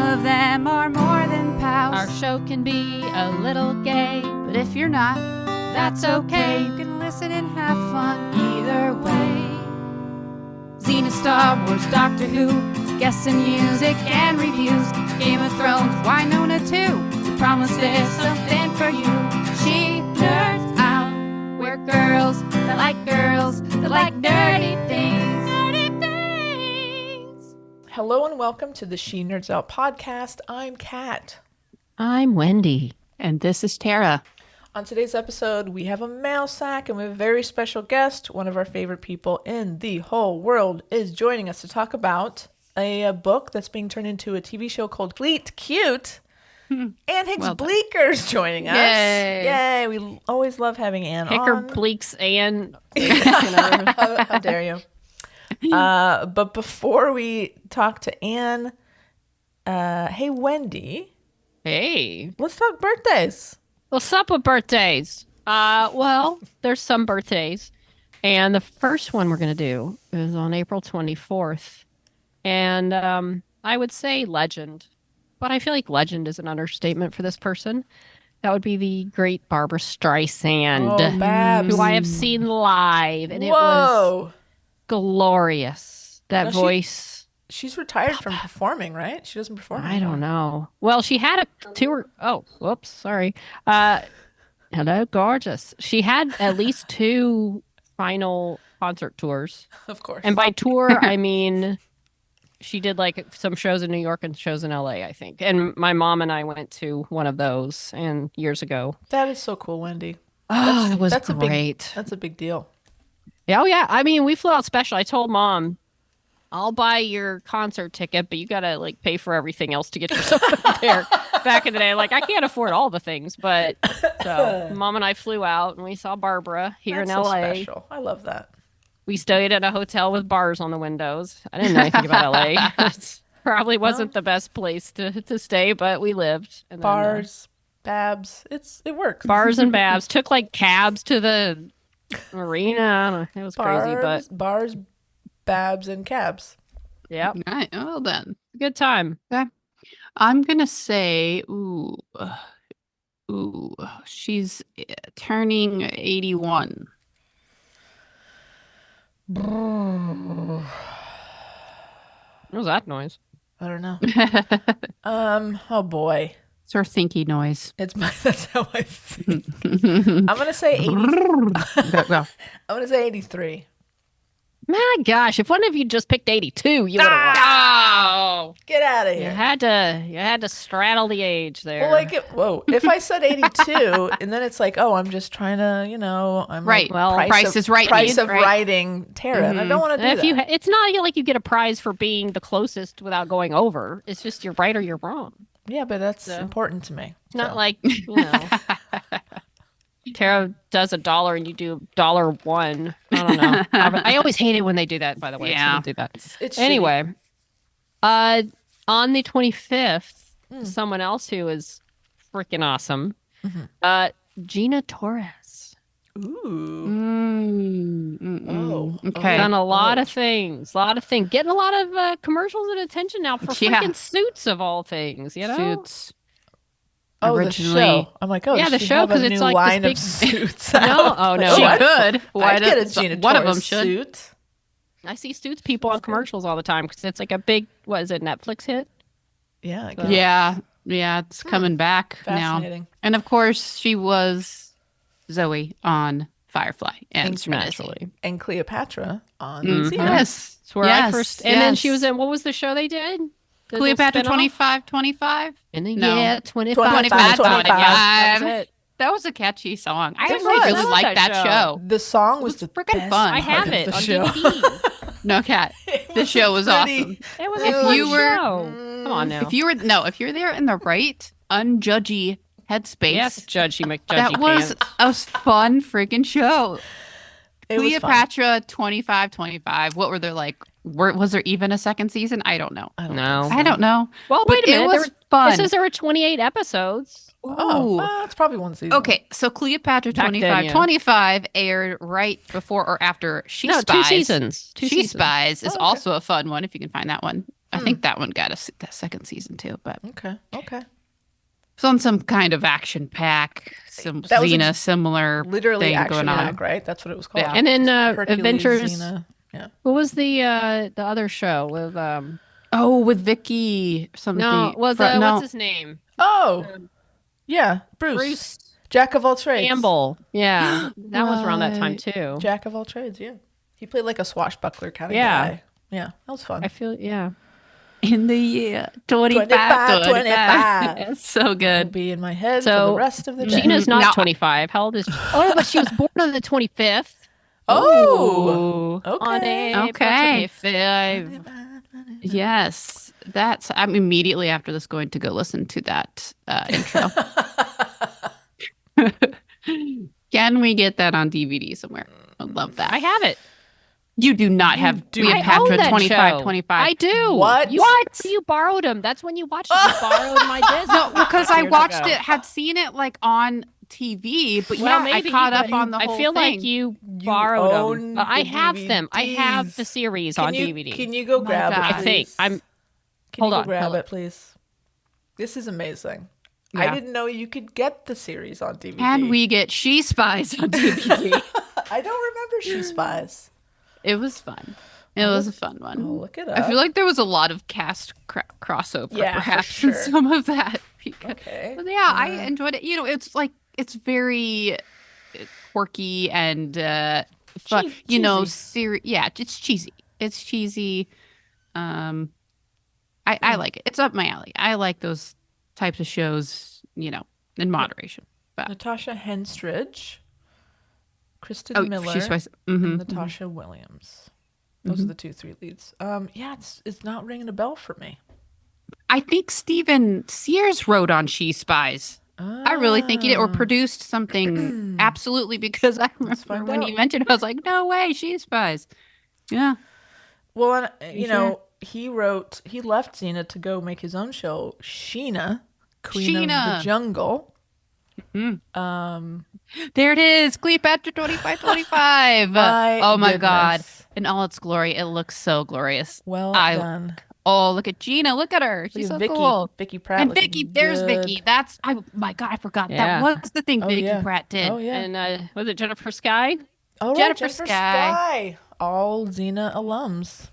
of them are more than pals. Our show can be a little gay, But if you're not, that's okay. you can listen and have fun either way. Xena, Star Wars, Doctor Who, guests and music and reviews. Game of Thrones, Winona too. We promise there's something for you. She nerds out. We're girls that like dirty things. Dirty things. Hello and welcome to the She Nerds Out podcast. I'm Kat. I'm Wendy. And this is Tara. On today's episode, we have a mail sack and we have a very special guest. One of our favorite people in the whole world is joining us to talk about a book that's being turned into a TV show called Cleat Cute. And Hicks-Bleecker is joining us. Yay! We always love having Anne on. Hicks-Bleeck's Anne. How dare you? But before we talk to Anne, hey, Wendy. Hey. Let's talk birthdays. What's up with birthdays? Well, there's some birthdays. And the first one we're going to do is on April 24th. And I would say legend. But I feel like legend is an understatement for this person. That would be the great Barbara Streisand, Babs. who I have seen live. And it was glorious. That voice. She's retired from performing, right? She doesn't perform anymore. I don't know. Well, she had a tour. Oh, whoops. Sorry. Hello, gorgeous. She had at least 2 final concert tours. Of course. And by tour, I mean she did like some shows in New York and shows in LA, I think. And my mom and I went to one of those and years ago. That is so cool, Wendy. Oh, it was that's great. That's a big deal. Oh, yeah. I mean, we flew out special. I told Mom, I'll buy your concert ticket, but you got to like pay for everything else to get yourself there. Back in the day, like I can't afford all the things, but so Mom and I flew out and we saw Barbara here That's in LA. So special. I love that. We stayed at a hotel with bars on the windows. I didn't know anything about LA. It probably wasn't the best place to stay, but we lived. And bars, babs, it works. Bars and babs. Took like cabs to the arena. I don't know. It was crazy, but bars, babs, and cabs. Yep. Right. Well then. Good time. Okay. I'm gonna say, she's turning 81. What was that noise? I don't know. Oh boy. It's her thinky noise. That's how I think. I'm gonna say 80. I'm gonna say 83. My gosh, if one of you just picked 82, you would have won. Oh, Get out of You here. had to straddle the age there. Well, if I said 82, and then it's like, oh, I'm just trying to, I'm right. like, Well, Price is Right. Price of right? writing Tara, and I don't want to do if that. it's not like you get a prize for being the closest without going over. It's just you're right or you're wrong. Yeah, but that's important to me. It's not like, Tara does $1 and you do $1. I don't know. I always hate it when they do that, by the way. Yeah. So do that. It's Anyway, on the 25th, someone else who is freaking awesome, Gina Torres. Ooh. Oh. Okay. Done a lot of things. Getting a lot of commercials and attention now for freaking Suits of all things, Suits. Originally. The show. I'm like, yeah, the show because it's like line this of big suits. No, oh no, She could. I'd get a Gina one of Torres them should. suit. I see Suits people on commercials all the time because it's like a big, what is it, Netflix hit? Yeah. I So- guess. Yeah, it's coming back now. Fascinating. And of course, she was Zoe on Firefly and Naturally. And Cleopatra on Mhm. Xena. Yes. It's where I first, and then she was in, what was the show they did? The little Cleopatra spin-off? 25. And then, No. yeah, 25. 25. That was it. That was a catchy song. I It actually was. really I love liked that that show. show. The song was It the was freaking best fun. part I have of it the on show. DVD. No, Cat. The show was awesome. It was If a fun you were- show. Come on now. If you're there in the right, unjudgy headspace. Yes, Judgy McJudgy that was pants. a fun freaking show. It was fun. Cleopatra 25. What were there like? Was there even a second season? I don't know. I don't No. think so. I don't know. Well, But wait a minute. It was It fun. says there were 28 episodes. Oh, well, it's probably one season. Okay, so Cleopatra Back then, 25 aired right before or after She No, Spies. 2 seasons. 2 She seasons. Spies is Oh, okay. also a fun one if you can find that one. I I think that one got that second season too, but Okay. it's on some kind of action pack, some That was Xena similar Literally thing action going on. pack, right? That's what it was called. Yeah. And then Hercules, Adventures. Xena. Yeah. What was the other show with Oh, with Vicky something. No, was no, what's his name? Oh, yeah. Bruce Jack of all trades. Campbell. Yeah, that was around that time Right. too. Jack of all trades, yeah. He played like a swashbuckler kind of Yeah. guy. Yeah, that was fun. I feel in the year 25. 25. It's so It'll good. be in my head for So, the rest of the day. Gina's not Now- 25. How old is? Oh, but she was born on the 25th. Oh, On okay. April Okay. 25th. Yes, I'm immediately after this going to go listen to that intro. Can we get that on DVD somewhere? I'd love that. I have it. You do not have do. I own Cleopatra that 25, show. 25. I do. What? You borrowed them. That's when you watched it. You borrowed my disc. No, because I Years watched ago. it, had seen it like on TV, but Well, yeah, I maybe, caught but up on the whole I feel thing. like you You borrowed own them. I the have them. I have the DVDs. series Can on you, DVD. Can you go My grab God. it, I please? think I'm- Can hold you go on, grab hold it, on. please? This is amazing. I Yeah. didn't know you could get the series on DVD. Can we get She Spies on DVD? I don't remember She Spies. It was fun. It was a fun one. I'll look it up. I feel like there was a lot of cast crossover, Yeah, for perhaps, sure. in some of that. Because, Okay. but yeah, I enjoyed it. You know, it's very quirky and fun. You know, yeah, it's cheesy. It's cheesy. I like it. It's up my alley. I like those types of shows. You know, in moderation. But Natasha Henstridge, Kristen oh, Miller, She Spies. and Natasha Williams. Those are the 3 leads. Yeah, it's not ringing a bell for me. I think Steven Sears wrote on She Spies. I really think he did, or produced something. Absolutely, because I remember find when out. you mentioned it, I was like, no way, She Spies. Yeah. Well, and, you know, he left Xena to go make his own show, Sheena, Queen of the Sheena. Jungle. There it is, Cleopatra 2525. Oh my God. goodness. In all its glory, it looks so glorious. Well I- done. Oh, look at Gina. Look at her. She's Look so at Vicky. cool. Vicky Pratt. And looking Vicky, there's good. Vicky. My God, I forgot. Yeah. That was the thing Vicky yeah. Pratt did. Oh, yeah. And was it Jennifer Sky? Oh, right, Jennifer Jennifer Sky. Sky. All Xena alums.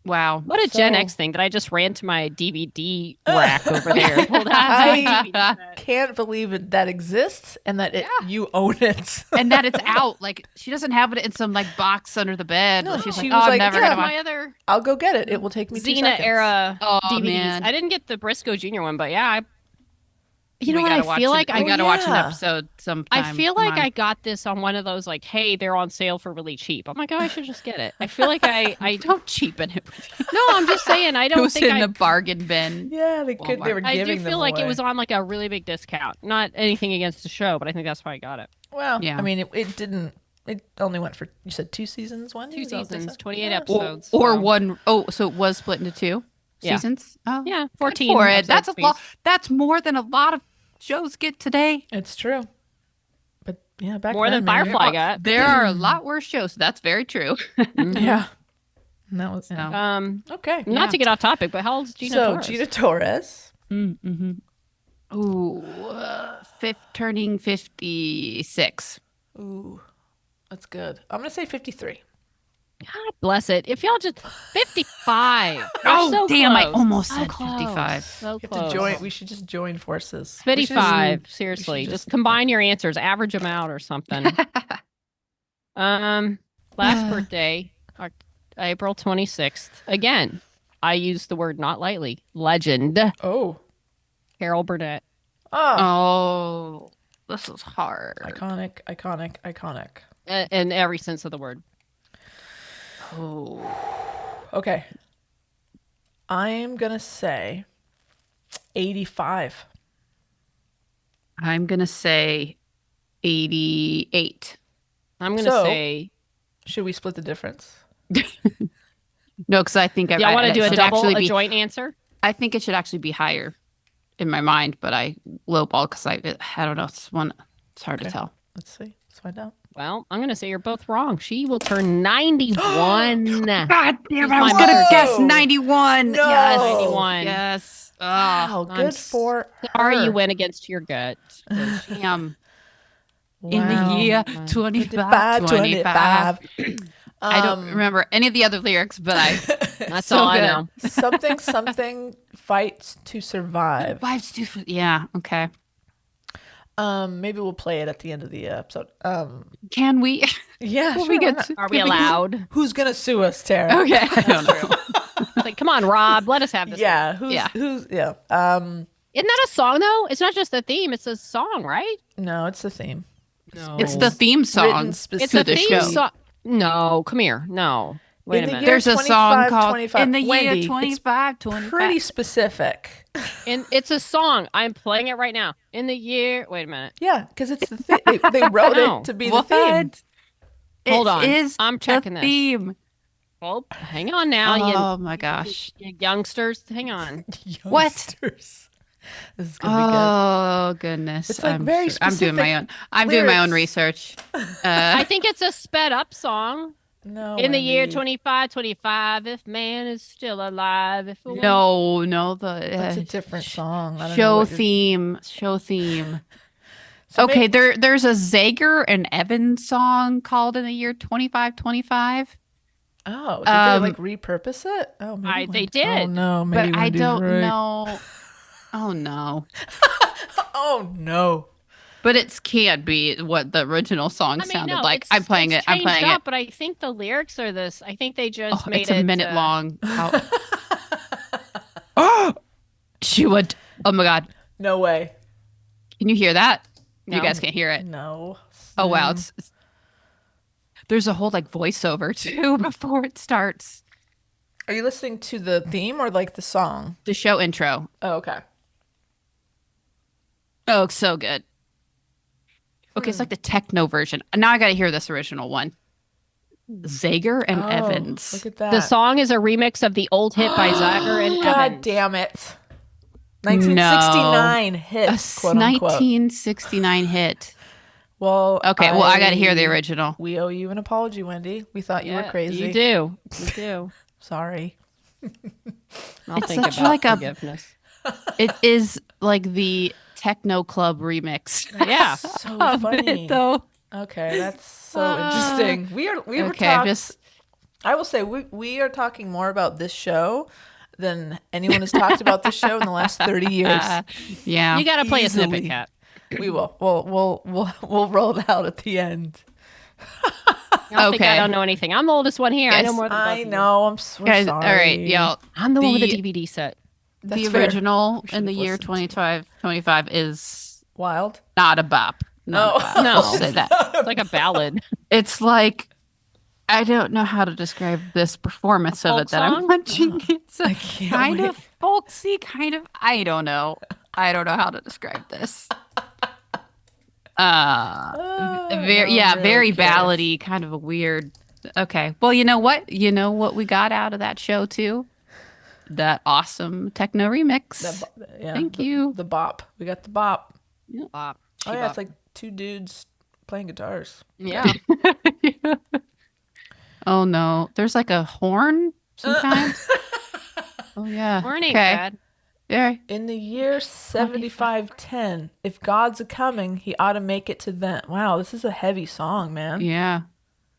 Wow. What a Gen So- X thing that I just ran to my DVD rack over there. Pulled out my I DVD. can't believe that exists and that you own it. And that it's out. Like, she doesn't have it in some like box under the bed. No, She's she like, was oh, like, I'm never yeah, gonna Here's watch. my other I'll go get it. It will take me 2 Xena seconds. era Oh, DVDs. man. I didn't get the Briscoe Jr. one, but yeah, You know we what? gotta I watch feel it. like Oh, we got to watch an yeah. episode sometime. I feel Come like on. I got this on one of those like, hey, they're on sale for really cheap. I'm like, oh, I should just get it. I feel like I don't cheapen it with you. no, I'm just saying I It don't was think in I the bargain bin. Yeah, they could. They were I giving do them feel like it away. was on like a really big discount. Not anything against the show, but I think that's why I got it. Well, Yeah. I mean, it didn't. It only went for, you said 2 seasons, one? 2 Is that what they seasons, said? 28 Yeah. episodes. Or so- one oh, so it was split into 2 Yeah. seasons? Oh, Yeah, good 14 for it. That's a episodes lot. apiece. That's more than a lot of shows get today. It's true. But yeah, back More then, than man, Firefly got. There are a lot worse shows. That's very true. Yeah. And that was, yeah. So, Okay. Not to get off topic, but how old is Gina So, Torres? Gina Torres. ooh, turning 56. Ooh, that's good. I'm going to say 53. God bless it. If y'all just 55. We're Oh, so damn, I close. almost So said close. 55. So You have close. to join. We should just join forces. We should just- 55. Seriously, just- just combine your answers, average them out or something. Last birthday, April 26th. Again, I used the word not lightly. Legend. Oh. Carol Burnett. Oh. Oh, this is hard. Iconic, iconic, iconic. In every sense of the word. Oh. Okay. I'm going to say 85. I'm going to say 88. I'm going to So- say. Should we split the difference? No, because I think Do y'all want to do a should double, actually a be, joint answer? I think it should actually be higher in my mind, but I lowball because I don't know. It's hard to Okay. tell. Let's see. Let's find out. Well, I'm going to say you're both wrong. She will turn 91. God damn She's it, I was my gonna mother. guess 91. No. Yes. 91. Yes. Oh, Wow, I'm good for Sorry her. you went against your gut. damn. Wow. In the year 25, 25. I don't remember any of the other lyrics, but That's so all I good. know. something something fights to survive. Yeah, okay. Maybe we'll play it at the end of the episode. Can we? Yeah, Will sure. we why get not? to- Are we allowed? Who's gonna sue us, Tara? Okay. I don't know. It's like, come on, Rob, let us have this. Yeah. Yeah. Who's yeah. Isn't that a song though? It's not just the theme; it's a song, right? No, it's the theme. No, It's the theme song. Written It's specifically. a the theme show. song. No, come here. No, wait In a the minute. year There's a song 25, called 25. In the Year Wendy, 25, 25. Pretty specific. And it's a song. I'm playing it right now. In the year. Wait a minute. Yeah, because it's the they wrote No. it to be the theme. Hold It on. is I'm checking the this. theme. Well, hang on now, Oh my gosh. you youngsters. Hang on. What? Youngsters. This is gonna be good. Oh goodness. It's like very I'm doing my own. I'm doing my own lyrics. research. I think it's a sped up song. No. In the year Wendy. 2525, if man is still alive, if a woman- No, That's the a different song. I don't know show what you're- theme. Show theme. So Okay, maybe- there's a Zager and Evans song called In the Year 2525. Oh, did they like repurpose it? Oh, maybe they Wendy- did. Oh no, maybe But I Wendy's don't right. know. Oh no. Oh no. But it can't be what the original song I mean, sounded no, like. it's- I'm playing it's it. I'm changed playing up, it. But I think the lyrics are this. I think they just Oh, made it's a it minute long. Oh, she would. Oh my god. No way. Can you hear that? No. You guys can't hear it. No. Oh wow. There's a whole like voiceover too before it starts. Are you listening to the theme or like the song? The show intro. Oh, okay. Oh, so good. Okay, it's like the techno version. Now I got to hear this original one. Zager and Oh, Evans. Look at that. The song is a remix of the old hit by Zager and God Evans. damn it. 1969 hit, A quote unquote. 1969 hit. Well, Okay, well I got to hear the original. We owe you an apology, Wendy. We thought you were Yeah, crazy. You do. You do. Sorry. I'll It's think such about like a- forgiveness. It is like the techno club remix. Yeah. So of funny. it, though. Okay, that's so interesting. We were Okay, talking. just I will say we are talking more about this show than anyone has talked about this show in the last 30 years. yeah. You got to play Easily. a snippet, Cat. We will. We'll roll it out at the end. I think I Okay. don't know anything. I'm the oldest one here. I know Guys, more than both I of you. know. We're Guys, sorry. all right, y'all. I'm the one with The- the DVD set. That's the fair. original We should in the have year listened to 25 is Wild. not a bop. Not a Oh. bop. No. I'll say that. It's like a ballad. It's like I don't know how to describe this performance of folk it that I'm song? watching. It's a I can't kind wait. of folksy, kind of. I don't know how to describe this. Oh, Very no yeah, one really very cares. ballady, kind of a weird. Okay, well, you know what? You know what we got out of that show too? That awesome techno remix. Yeah, Thank you. The bop. We got the bop. Bop. Oh yeah, it's like two dudes playing guitars. Yeah. Oh no, there's like a horn sometimes. Oh yeah. Morning, Okay. Dad. Yeah. In the year 7510, if God's a coming, he ought to make it to them. Wow, this is a heavy song, man. Yeah.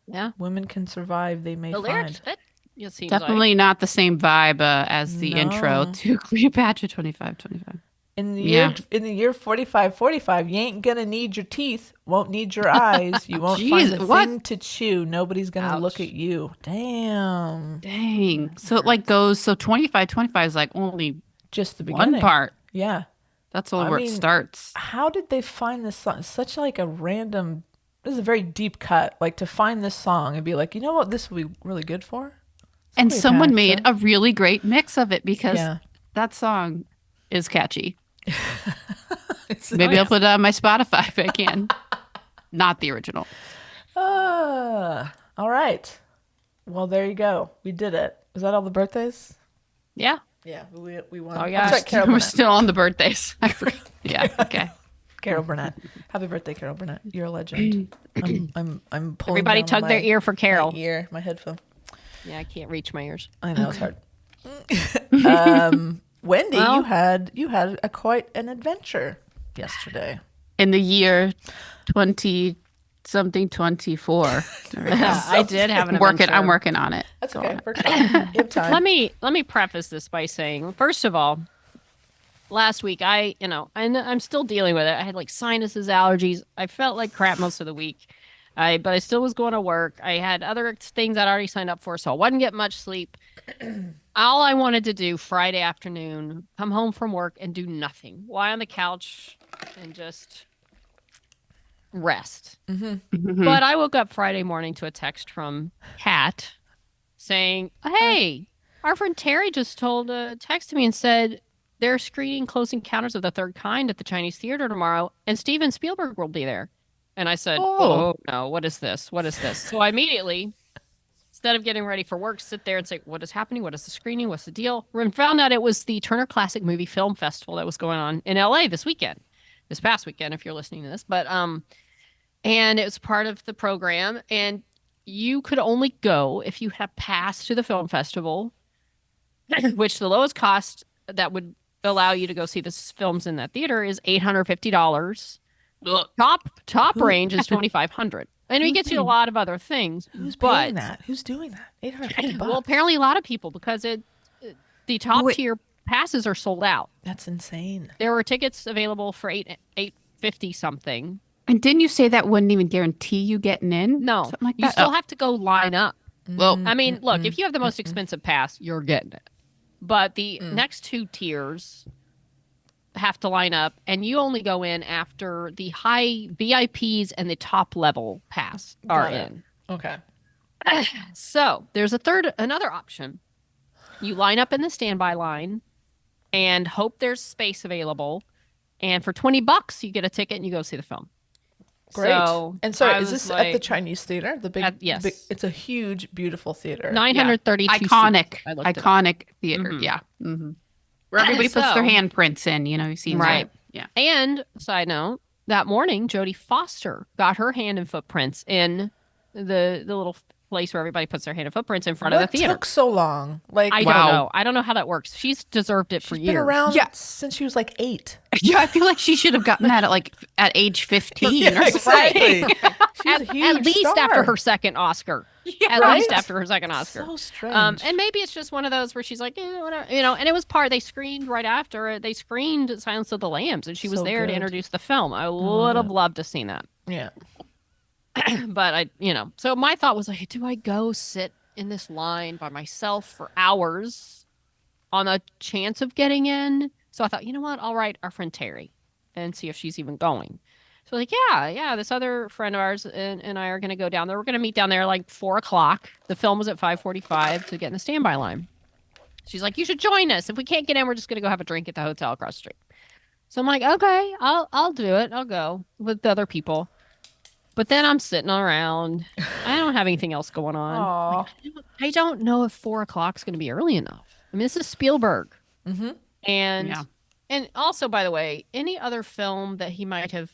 Yeah. Women can survive, they may The lyrics find. fit. It seems Definitely not the same vibe as the intro No. to Cleopatra 2525. In the Yeah. year 4545, you ain't gonna need your teeth, won't need your eyes, you won't find Jeez, a what? thing to chew. Nobody's gonna Ouch. look at you. Damn. Dang. So it like goes, so 2525 is like only Just the beginning. one part. Yeah. That's only I where mean, it starts. How did they find this song? It's such like a random. This is a very deep cut. Like to find this song and be like, you know what, this would be really good for. And someone made Cleopatra. a really great mix of it because Yeah. that song is catchy. It's- Maybe I'll put it on my Spotify if I can. Not the original. All right. Well, there you go. We did it. Is that all the birthdays? Yeah. Yeah, we won. Oh, yeah. I'll check Carol We're Burnett. still on the birthdays. I forgot. Yeah. Okay. Carol Burnett. Happy birthday, Carol Burnett. You're a legend. I'm pulling Everybody down on tug their ear for Carol. My headphone. Yeah, I can't reach my ears. I know it's hard. Wendy, Well- you had quite an adventure yesterday. In the year 20-something-24. I did have an I'm adventure. working on it. That's Go okay. on. Works out. You have time. Let me preface this by saying, first of all, last week I'm still dealing with it. I had like sinuses, allergies. I felt like crap most of the week. But I still was going to work. I had other things I'd already signed up for, so I wasn't getting much sleep. All I wanted to do Friday afternoon, come home from work and do nothing. Lie on the couch and just rest. Mhm. But I woke up Friday morning to a text from Kat saying, "Hey, our friend Terry just texted me and said they're screening Close Encounters of the Third Kind at the Chinese Theater tomorrow, and Steven Spielberg will be there." And I said, "Oh no, what is this? What is this?" So I immediately, instead of getting ready for work, sit there and say, "What is happening? What is the screening? What's the deal?" And found out it was the Turner Classic Movie Film Festival that was going on in LA this past weekend, if you're listening to this. But and it was part of the program, and you could only go if you had a pass to the film festival, which the lowest cost that would allow you to go see the films in that theater is $850. Top range is $2,500, and it gets you a lot of other things. Who's but paying that? Who's doing that? $850. well, apparently a lot of people, because the top tier passes are sold out. That's insane. There were tickets available for $850 something. And didn't you say that wouldn't even guarantee you getting in? No, Something like you that? still have to go line up. Well, I mean, look, if you have the most expensive pass, you're getting it. But the next two tiers have to line up, and you only go in after the high VIPs and the top level pass are Got it. in. Okay. So there's another option. You line up in the standby line and hope there's space available. And for $20, you get a ticket and you go see the film. Great. So and sorry, I is was this at the Chinese theater? The big, yes. It's a huge, beautiful theater. 932 iconic, seats. I looked it up. iconic theater. Mhm. Yeah. Mm-hmm. Where everybody puts their handprints in, you've seen Right. that. Yeah. And side note, that morning, Jodie Foster got her hand and footprints in the little place where everybody puts their hand and footprints in front of the theater. What took so long? Like, I don't know. I don't know how that works. She's deserved it for she's years. been around Yeah. since she was like 8. Yeah, I feel like she should have gotten that at age 15 or something. Exactly. She's a huge At least star. after her second Oscar. At right? least after her second Oscar. So strange. And maybe it's just one of those where she's like, whatever, and it was they screened right after. They screened Silence of the Lambs, and she was So there to good. introduce the film. I would have loved to have seen that. Yeah. But so my thought was like, do I go sit in this line by myself for hours on a chance of getting in? So I thought, you know what? I'll write our friend Terry and see if she's even going. So like, yeah, this other friend of ours and I are going to go down there. We're going to meet down there like 4:00. The film was at 5:45 to get in the standby line. She's like, you should join us. If we can't get in, we're just going to go have a drink at the hotel across the street. So I'm like, okay, I'll do it. I'll go with the other people. But then I'm sitting around. I don't have anything else going on. Aw. I don't know if 4:00 is going to be early enough. I mean, this is Spielberg. Mm-hmm. And also, by the way, any other film that he might have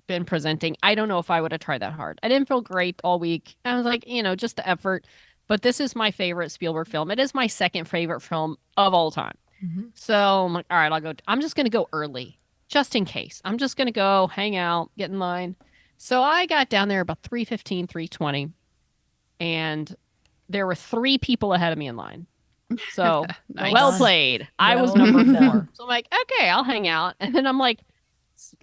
been presenting, I don't know if I would have tried that hard. I didn't feel great all week. I was like, just the effort. But this is my favorite Spielberg film. It is my second favorite film of all time. Mm-hmm. So I'm like, all right, I'll go. I'm just going to go early, just in case. I'm just going to go hang out, get in line. So I got down there about 3:15, 3:20, and there were 3 people ahead of me in line. So Nice. well played. I was Well number done. 4. So I'm like, okay, I'll hang out. And then I'm like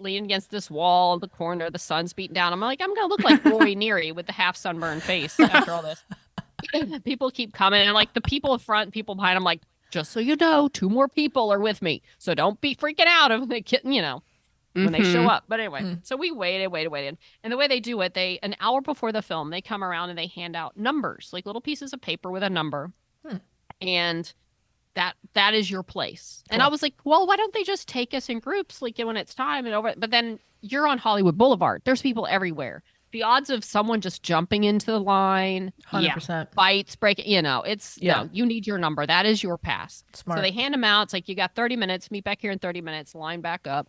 leaning against this wall in the corner, the sun's beating down. I'm like, I'm going to look like Roy Neary with the half sunburned face after all this. People keep coming, and like the people in front, people behind, I'm like, just so you know, 2 more people are with me. So don't be freaking out if they get, when they show up. But anyway, so we waited. And the way they do it, an hour before the film, they come around and they hand out numbers, like little pieces of paper with a number. And that is your place. And I was like, well, why don't they just take us in groups, like when it's time and over? But then you're on Hollywood Boulevard. There's people everywhere. The odds of someone just jumping into the line, 100%. fights, breaking, it's, no, you need your number. That is your pass. Smart. So they hand them out. It's like, you got 30 minutes, meet back here in 30 minutes, line back up.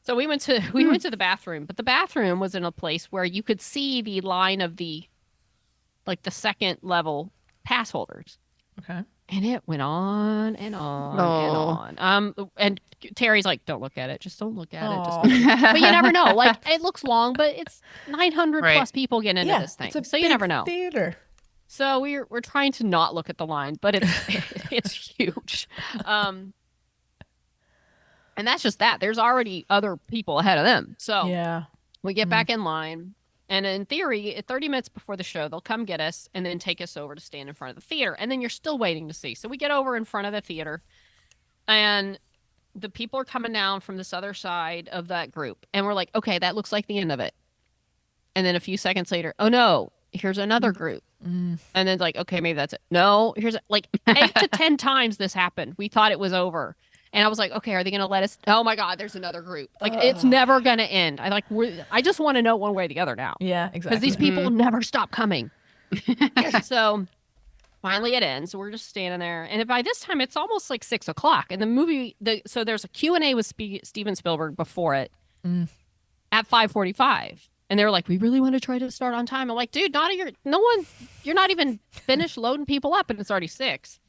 So we went to the bathroom, but the bathroom was in a place where you could see the line of the second level pass holders. Okay. And it went on and on Oh. and on. And Terry's like, "Don't look at it. Just don't look at it. Aw. But you never know. Like, it looks long, but it's 900 Right. plus people get into this thing, it's a so you big never know. Theater. So we're trying to not look at the line, but it's huge. And that's just that. There's already other people ahead of them. So Yeah. we get back in line. And in theory, 30 minutes before the show, they'll come get us and then take us over to stand in front of the theater. And then you're still waiting to see. So we get over in front of the theater, and the people are coming down from this other side of that group. And we're like, okay, that looks like the end of it. And then a few seconds later, oh no, here's another group. And then it's like, okay, maybe that's it. No, here's like 8 to 10 times this happened. We thought it was over. And I was like, okay, are they going to let us? Oh my God, there's another group. Like, it's never going to end. I just want to know one way or the other now. Yeah, exactly. Because these people never stop coming. So finally it ends. We're just standing there. And by this time, it's almost like 6 o'clock. And the movie, so there's a Q&A with Steven Spielberg before it at 5:45. And they were like, we really want to try to start on time. I'm like, dude, you're not even finished loading people up and it's already 6.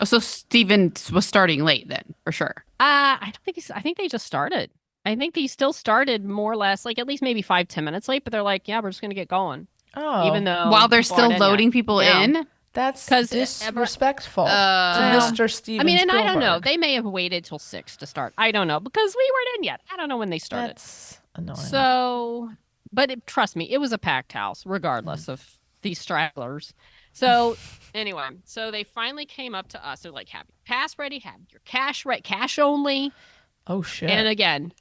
So Steven was starting late then, for sure. I think they just started. I think they still started more or less, like at least maybe 5-10 minutes late, but they're like, yeah, we're just going to get going. Oh. Even though While they're people still aren't in yet. loading people Yeah. in? That's 'Cause disrespectful to Well, Mr. Steven I mean, and Spielberg. I don't know. They may have waited till 6 to start. I don't know, because we weren't in yet. I don't know when they started. That's annoying. So, but trust me, it was a packed house, regardless of these stragglers. So anyway, so they finally came up to us. They're like, have your pass ready, have your cash ready, cash only. Oh, shit. And again,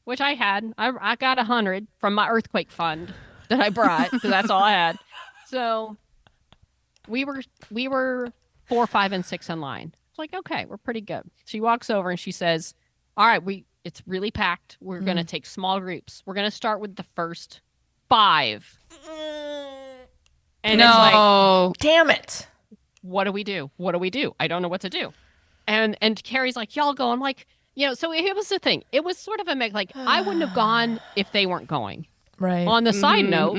which I had. I got 100 from my earthquake fund that I brought, because that's all I had. So we were 4, 5, and 6 in line. It's like, okay, we're pretty good. She walks over and she says, all right, it's really packed. We're going to take small groups. We're going to start with the first 5. And it's like, damn it. what do we do? What do we do? I don't know what to do. And Carrie's like, y'all go. I'm like, so it was the thing. It was sort of a mix. Like, I wouldn't have gone if they weren't going. Right. On the side note,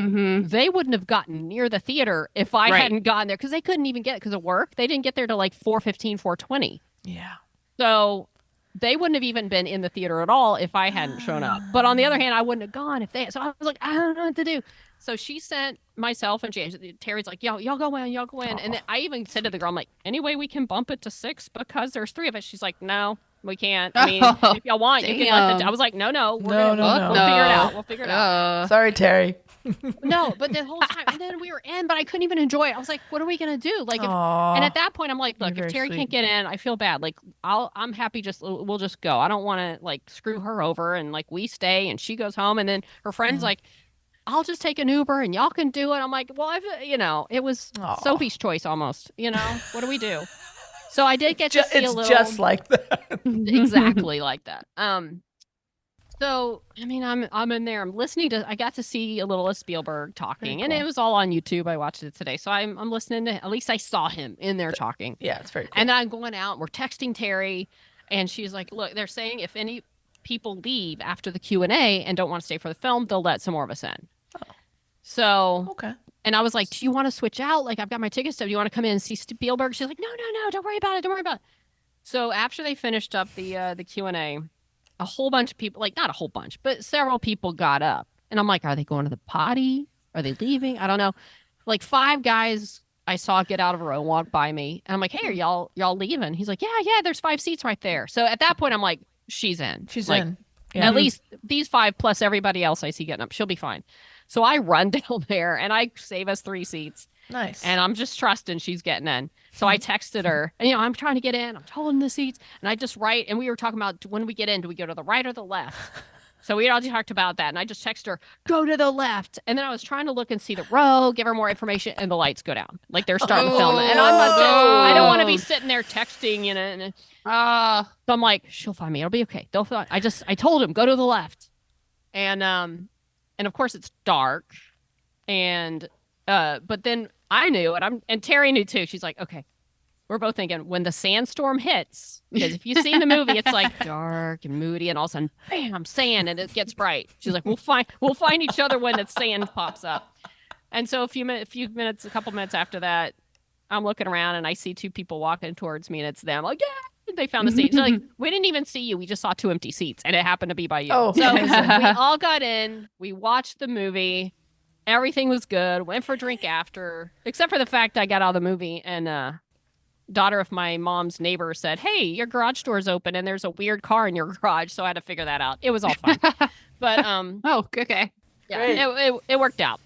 they wouldn't have gotten near the theater if I hadn't gotten there, because they couldn't even get it because of work. They didn't get there till like 4:15, 4:20. Yeah. So they wouldn't have even been in the theater at all if I hadn't shown up. But on the other hand, I wouldn't have gone if they. So I was like, I don't know what to do. So she sent myself and James. Terry's like, y'all go in, y'all go in. And then I even said to the girl, I'm like, any way we can bump it to 6 because there's 3 of us? She's like, no, we can't. I mean, if y'all want, you can let the. I was like, no, we'll figure it out. We'll figure it out. Sorry, Terry. No, but the whole time, and then we were in, but I couldn't even enjoy it. I was like, what are we gonna do? Like, and at that point, I'm like, look, if Terry can't get in, I feel bad. Like, I'm happy. We'll just go. I don't want to like screw her over, and like we stay, and she goes home, and then her friend's like, I'll just take an Uber, and y'all can do it. I'm like, well, it was Sophie's choice almost. What do we do? So I did get to see a little. It's just like that. Exactly like that. So I mean, I'm in there. I'm listening to. I got to see a little of Spielberg talking, and it was all on YouTube. I watched it today, so I'm listening to. At least I saw him in there talking. Yeah, it's very cool. And then I'm going out. We're texting Terry, and she's like, "Look, they're saying if any people leave after the Q&A and don't want to stay for the film, they'll let some more of us in." So okay. And I was like, "Do you want to switch out? Like, I've got my tickets. Do you want to come in and see Spielberg?" She's like, "No, don't worry about it. Don't worry about it." So after they finished up the Q&A, a whole bunch of people, like not a whole bunch, but several people got up. And I'm like, are they going to the potty? Are they leaving? I don't know. Like 5 guys I saw get out of a row, walk by me. And I'm like, hey, are y'all leaving? He's like, yeah, there's 5 seats right there. So at that point, I'm like, she's in. She's like, in. Yeah. At least these 5 plus everybody else I see getting up. She'll be fine. So I run down there and I save us 3 seats. Nice. And I'm just trusting she's getting in. So I texted her, and I'm trying to get in. I'm holding the seats, and I just write. And we were talking about when we get in, do we go to the right or the left? So we already talked about that, and I just texted her, go to the left. And then I was trying to look and see the row, give her more information, and the lights go down, like they're starting to film it. And I'm not. I don't want to be sitting there texting, And, so I'm like, she'll find me. It'll be okay. They'll find. I told him go to the left, and of course it's dark, and. But then I knew, and Terry knew too. She's like, okay, we're both thinking when the sandstorm hits, because if you've seen the movie, it's like dark and moody, and all of a sudden, bam, sand, and it gets bright. She's like, we'll find each other when the sand pops up. And so a couple minutes after that, I'm looking around and I see two people walking towards me, and it's them. Like, yeah, they found the seat. So like, we didn't even see you. We just saw two empty seats, and it happened to be by you. Oh, so amazing. we all got in. We watched the movie. Everything was good. Went for a drink after, except for the fact I got out of the movie and daughter of my mom's neighbor said, "Hey, your garage door's open and there's a weird car in your garage." So I had to figure that out. It was all fine. But Oh, okay. yeah, it worked out.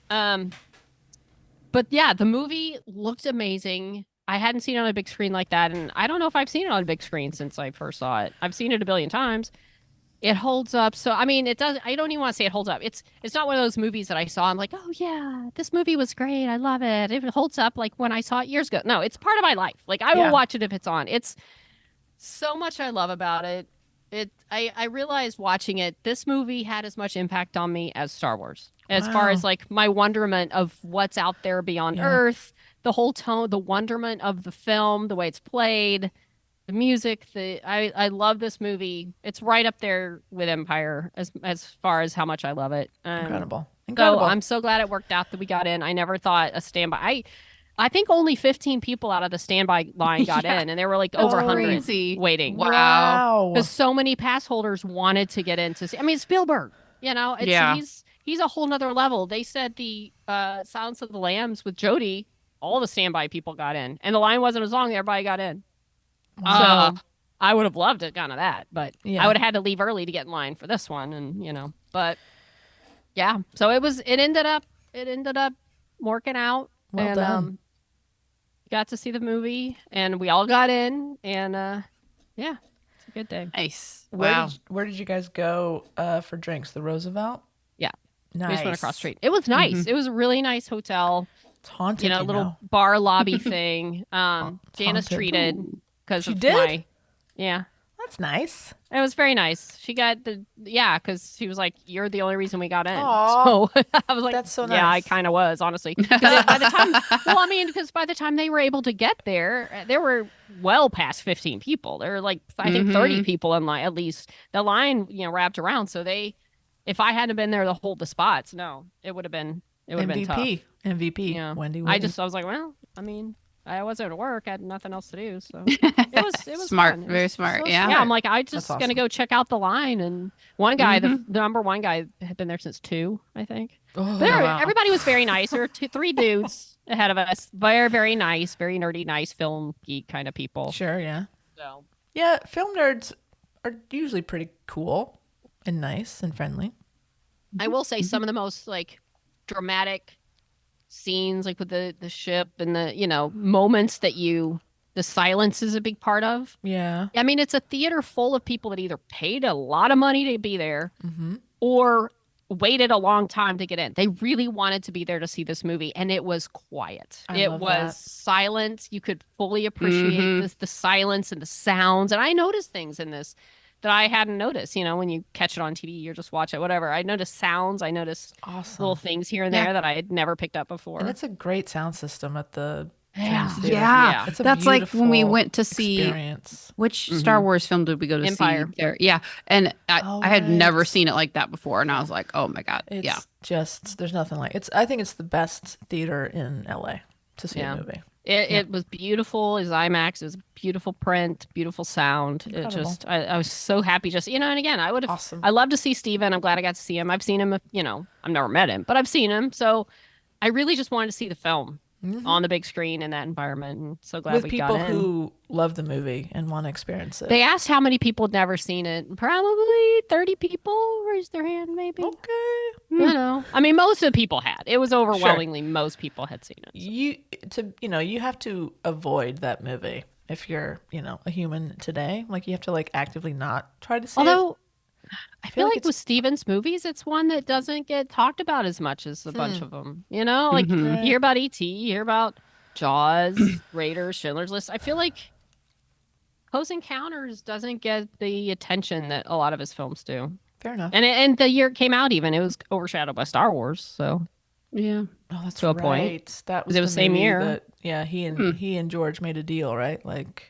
But yeah, the movie looked amazing. I hadn't seen it on a big screen like that, and I don't know if I've seen it on a big screen since I first saw it. I've seen it a billion times. It holds up. So I mean, it does. I don't even want to say it holds up. It's not one of those movies that I saw. I'm like, oh yeah, this movie was great. I love it. It holds up like when I saw it years ago. No, it's part of my life. Like I will watch it if it's on. It's so much I love about it. I realized watching it, this movie had as much impact on me as Star Wars. As far as like my wonderment of what's out there beyond Earth, the whole tone, the wonderment of the film, the way it's played. The music, I love this movie. It's right up there with Empire as far as how much I love it. Incredible. So I'm so glad it worked out that we got in. I never thought a standby. I think only 15 people out of the standby line got in, and there were like over 100 waiting. Wow. Because so many pass holders wanted to get in to see. I mean, Spielberg, he's a whole nother level. They said the Silence of the Lambs with Jodie, all the standby people got in, and the line wasn't as long. Everybody got in. So I would have loved it, kind of that, but I would have had to leave early to get in line for this one, and but yeah. So it ended up working out, Well done. Got to see the movie, and we all got in, and yeah, it's a good day. Nice. Where did you guys go for drinks? The Roosevelt? Yeah, Nice. we just went across the street. It was nice. It was a really nice hotel. It's haunted. A little bar lobby thing. Janice haunted. treated because She of did? yeah. That's nice. It was very nice. She got because she was like, "You're the only reason we got in." Aw. So I was like, That's so Yeah, I nice. kind of was, honestly. Because by the time, because by the time they were able to get there were well past 15 people. There were like I think 30 people in line at least. The line, wrapped around. So if I hadn't been there to hold the spots, no, it would have been tough. MVP. Yeah. Wendy. I was like, well, I mean, I wasn't at work. I had nothing else to do. So it was Smart. fun. Very smart. So Yeah. Yeah. I'm like, I just That's going to awesome. go check out the line. And one guy, the number one guy had been there since 2, I think. Oh, wow. Everybody was very nice. There were 3 dudes ahead of us. Very, very nice, very nerdy, nice film geek kind of people. sure, yeah. So Yeah, film nerds are usually pretty cool and nice and friendly. I will say some of the most like dramatic scenes, like with the ship and the moments that the silence is a big part of. Yeah. I mean, it's a theater full of people that either paid a lot of money to be there or waited a long time to get in. They really wanted to be there to see this movie, and it was quiet. I love that. Silent. You could fully appreciate the silence and the sounds. And I noticed things in this that I hadn't noticed. When you catch it on TV, you just watch it, whatever. I noticed sounds. I noticed Awesome. little things here and there that I had never picked up before. And it's a great sound system at the Yeah. Chinese theater. Yeah. It's a That's like when we beautiful went to see experience. which Star Wars film did we go to Empire. see there? Yeah. And Oh, I had never right. seen it like that before. And I was like, oh my God. It's just there's nothing like it. I think it's the best theater in LA to see a movie. It was beautiful. His IMAX is beautiful print, beautiful sound. Incredible. It just, I was so happy. Just and again, I would have. Awesome. I love to see Steven. I'm glad I got to see him. I've seen him. I've never met him, but I've seen him. So I really just wanted to see the film on the big screen in that environment, and so glad With we people got in. who love the movie and want to experience it. They asked how many people had never seen it. Probably 30 people raised their hand, maybe. okay. I mean, most of the people had. It was overwhelmingly most people had seen it. You have to avoid that movie if you're a human today. Like you have to actively not try to see it. Although I feel like it's- with Steven's movies, it's one that doesn't get talked about as much as a bunch of them. Like you hear about E.T., you hear about Jaws, Raiders, Schindler's List. I feel like Close Encounters doesn't get the attention that a lot of his films do. Fair enough. And the year it came out, even it was overshadowed by Star Wars. So Yeah. Oh, that's To a right. point. That was It the was same movie year. that he and George made a deal, right? Like,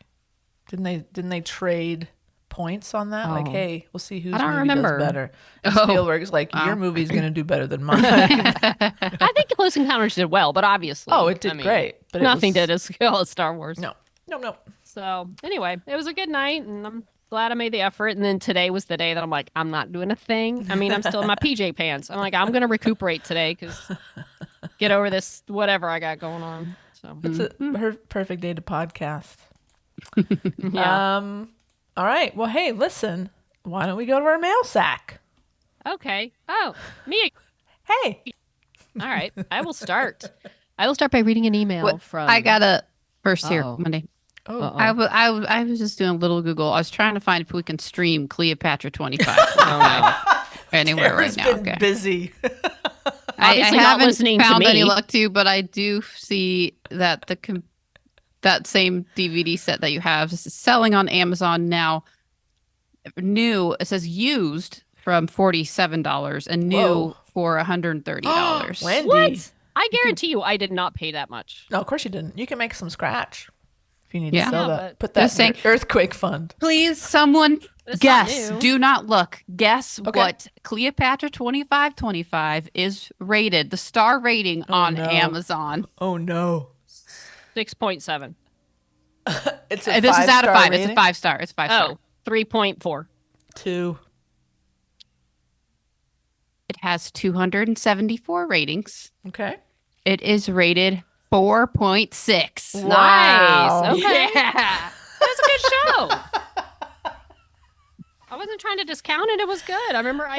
didn't they trade points on that? Like, Oh. hey, we'll see whose I don't movie remember. does better. And Oh, Spielberg's like, your wow. movie's gonna do better than mine. I think Close Encounters did well, but obviously, Oh, it did great, but nothing it was, did as well as Star Wars. no. So anyway, it was a good night, and I'm glad I made the effort. And then today was the day that I'm like, I'm not doing a thing. I mean, I'm still in my PJ pants. I'm like, I'm gonna recuperate today because get over this whatever I got going on. So It's a perfect day to podcast. yeah. All right. Well, hey, listen. Why don't we go to our mail sack? Okay. Oh, me. Hey. All right. I will start. I will start by reading an email from. I got a first here, Uh-oh. Monday. Oh, I was just doing a little Google. I was trying to find if we can stream Cleopatra 25 anywhere right Tara's now. been Okay. busy. I Obviously not haven't listening to found any me. luck too, but I do see that that same DVD set that you have is selling on Amazon now. New, it says used from $47 and new Whoa. for $130. Wendy. What? I guarantee you, I did not pay that much. No, of course you didn't. You can make some scratch if you need Yeah. to sell Yeah, that. but- Put that Just in your saying- earthquake fund. Please, someone It's not guess. new. Do not look. Guess Okay. what Cleopatra 2525 is rated. The star rating on no. Amazon. Oh no. 6.7. It's a This is out of 5-star 5. rating? It's a 5-star. It's 5-star. Oh, 3.4. 2. It has 274 ratings. Okay. It is rated 4.6. Wow. Nice. Okay. Yeah. That's a good show. I wasn't trying to discount it. It was good. I remember I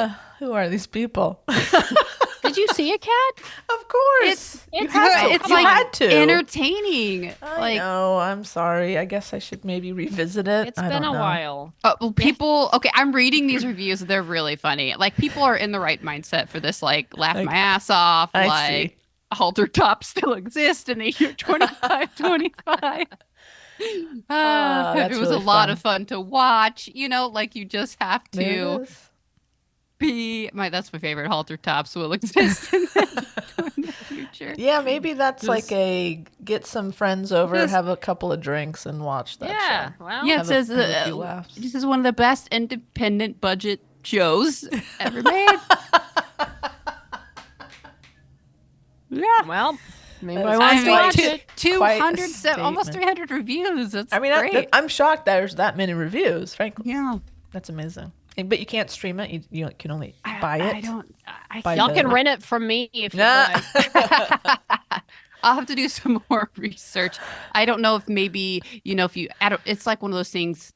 enjoyed Who are these people? it. Did you see it, Kat? Of course. It's you had to. It's You like had to. entertaining. I know. I'm sorry. I guess I should maybe revisit it. It's I been don't a know. while. Well, people, okay, I'm reading these reviews. They're really funny. Like, people are in the right mindset for this, like, laugh Like, my ass off. I Like, see. halter tops still exist in the year 2525. That's It was really a lot fun. of fun to watch. You know, like, you just have There to it is. that's my favorite. Halter tops will exist in the future. Yeah, maybe that's Just- like a get some friends over, Just- have a couple of drinks, and watch that Yeah. show. Well, Yeah, it Have says have a few laughs. this is one of the best independent budget shows ever made. Yeah. well, maybe That's I want to quite- watch it. 200, Quite a almost statement. 300 reviews. That's I mean, great. I'm shocked there's that many reviews, frankly. Yeah. That's amazing. But you can't stream it. You can only buy it. I don't. I Buy Y'all the- can rent it from me if you Nah. like. I'll have to do some more research. I don't know if maybe, if you, it's like one of those things,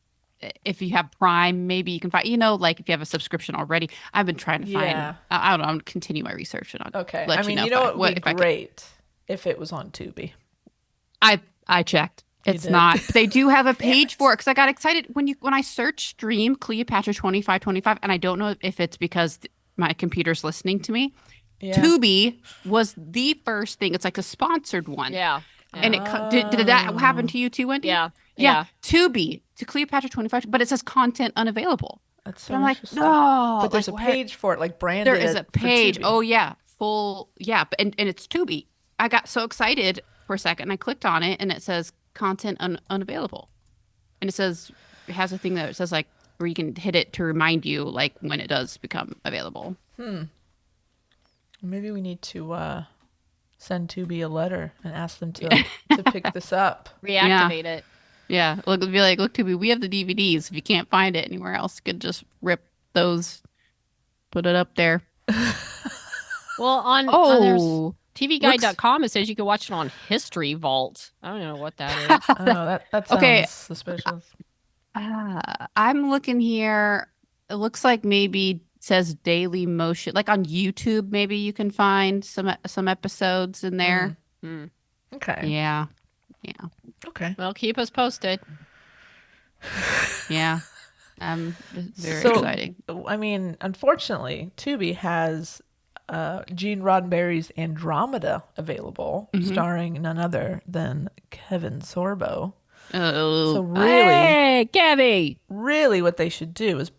if you have Prime, maybe you can find, like if you have a subscription already. I've been trying to find, Yeah. I don't know, I'll continue my research and I'll Okay. let I mean, you you know know if what would be if I can. great if it was on Tubi. I checked. It's did? not. They do have a page for it because I got excited when I search stream Cleopatra 2525, and I don't know if it's because my computer's listening to me. Yeah. Tubi was the first thing. It's like a sponsored one. Yeah. And did that happen to you too, Wendy? Yeah. Yeah. Tubi to Cleopatra 25, but it says content unavailable. That's so And I'm like, interesting. no. But there's like, a where- page for it, like branded. There is a for page. Tubi. Oh yeah, full. Yeah, and it's Tubi. I got so excited for a second, and I clicked on it, and it says content unavailable, and it has a thing that it says like where you can hit it to remind you like when it does become available. Maybe we need to send Tubi a letter and ask them to pick this up. Reactivate it. Yeah, look, be like, look, Tubi, we have the DVDs. If you can't find it anywhere else, you could just rip those, put it up there. Well, on there's TVGuide.com, it says you can watch it on History Vault. I don't know what that is. I don't know. That sounds Okay. suspicious. I'm looking here. It looks like maybe it says Daily Motion, like on YouTube. Maybe you can find some episodes in there. Hmm. Okay. Yeah, Okay. Well, keep us posted. yeah. Very So- exciting. I mean, unfortunately, Tubi has Gene Roddenberry's Andromeda available, starring none other than Kevin Sorbo. Oh, So really, Hey, Gabby. really, what they should do is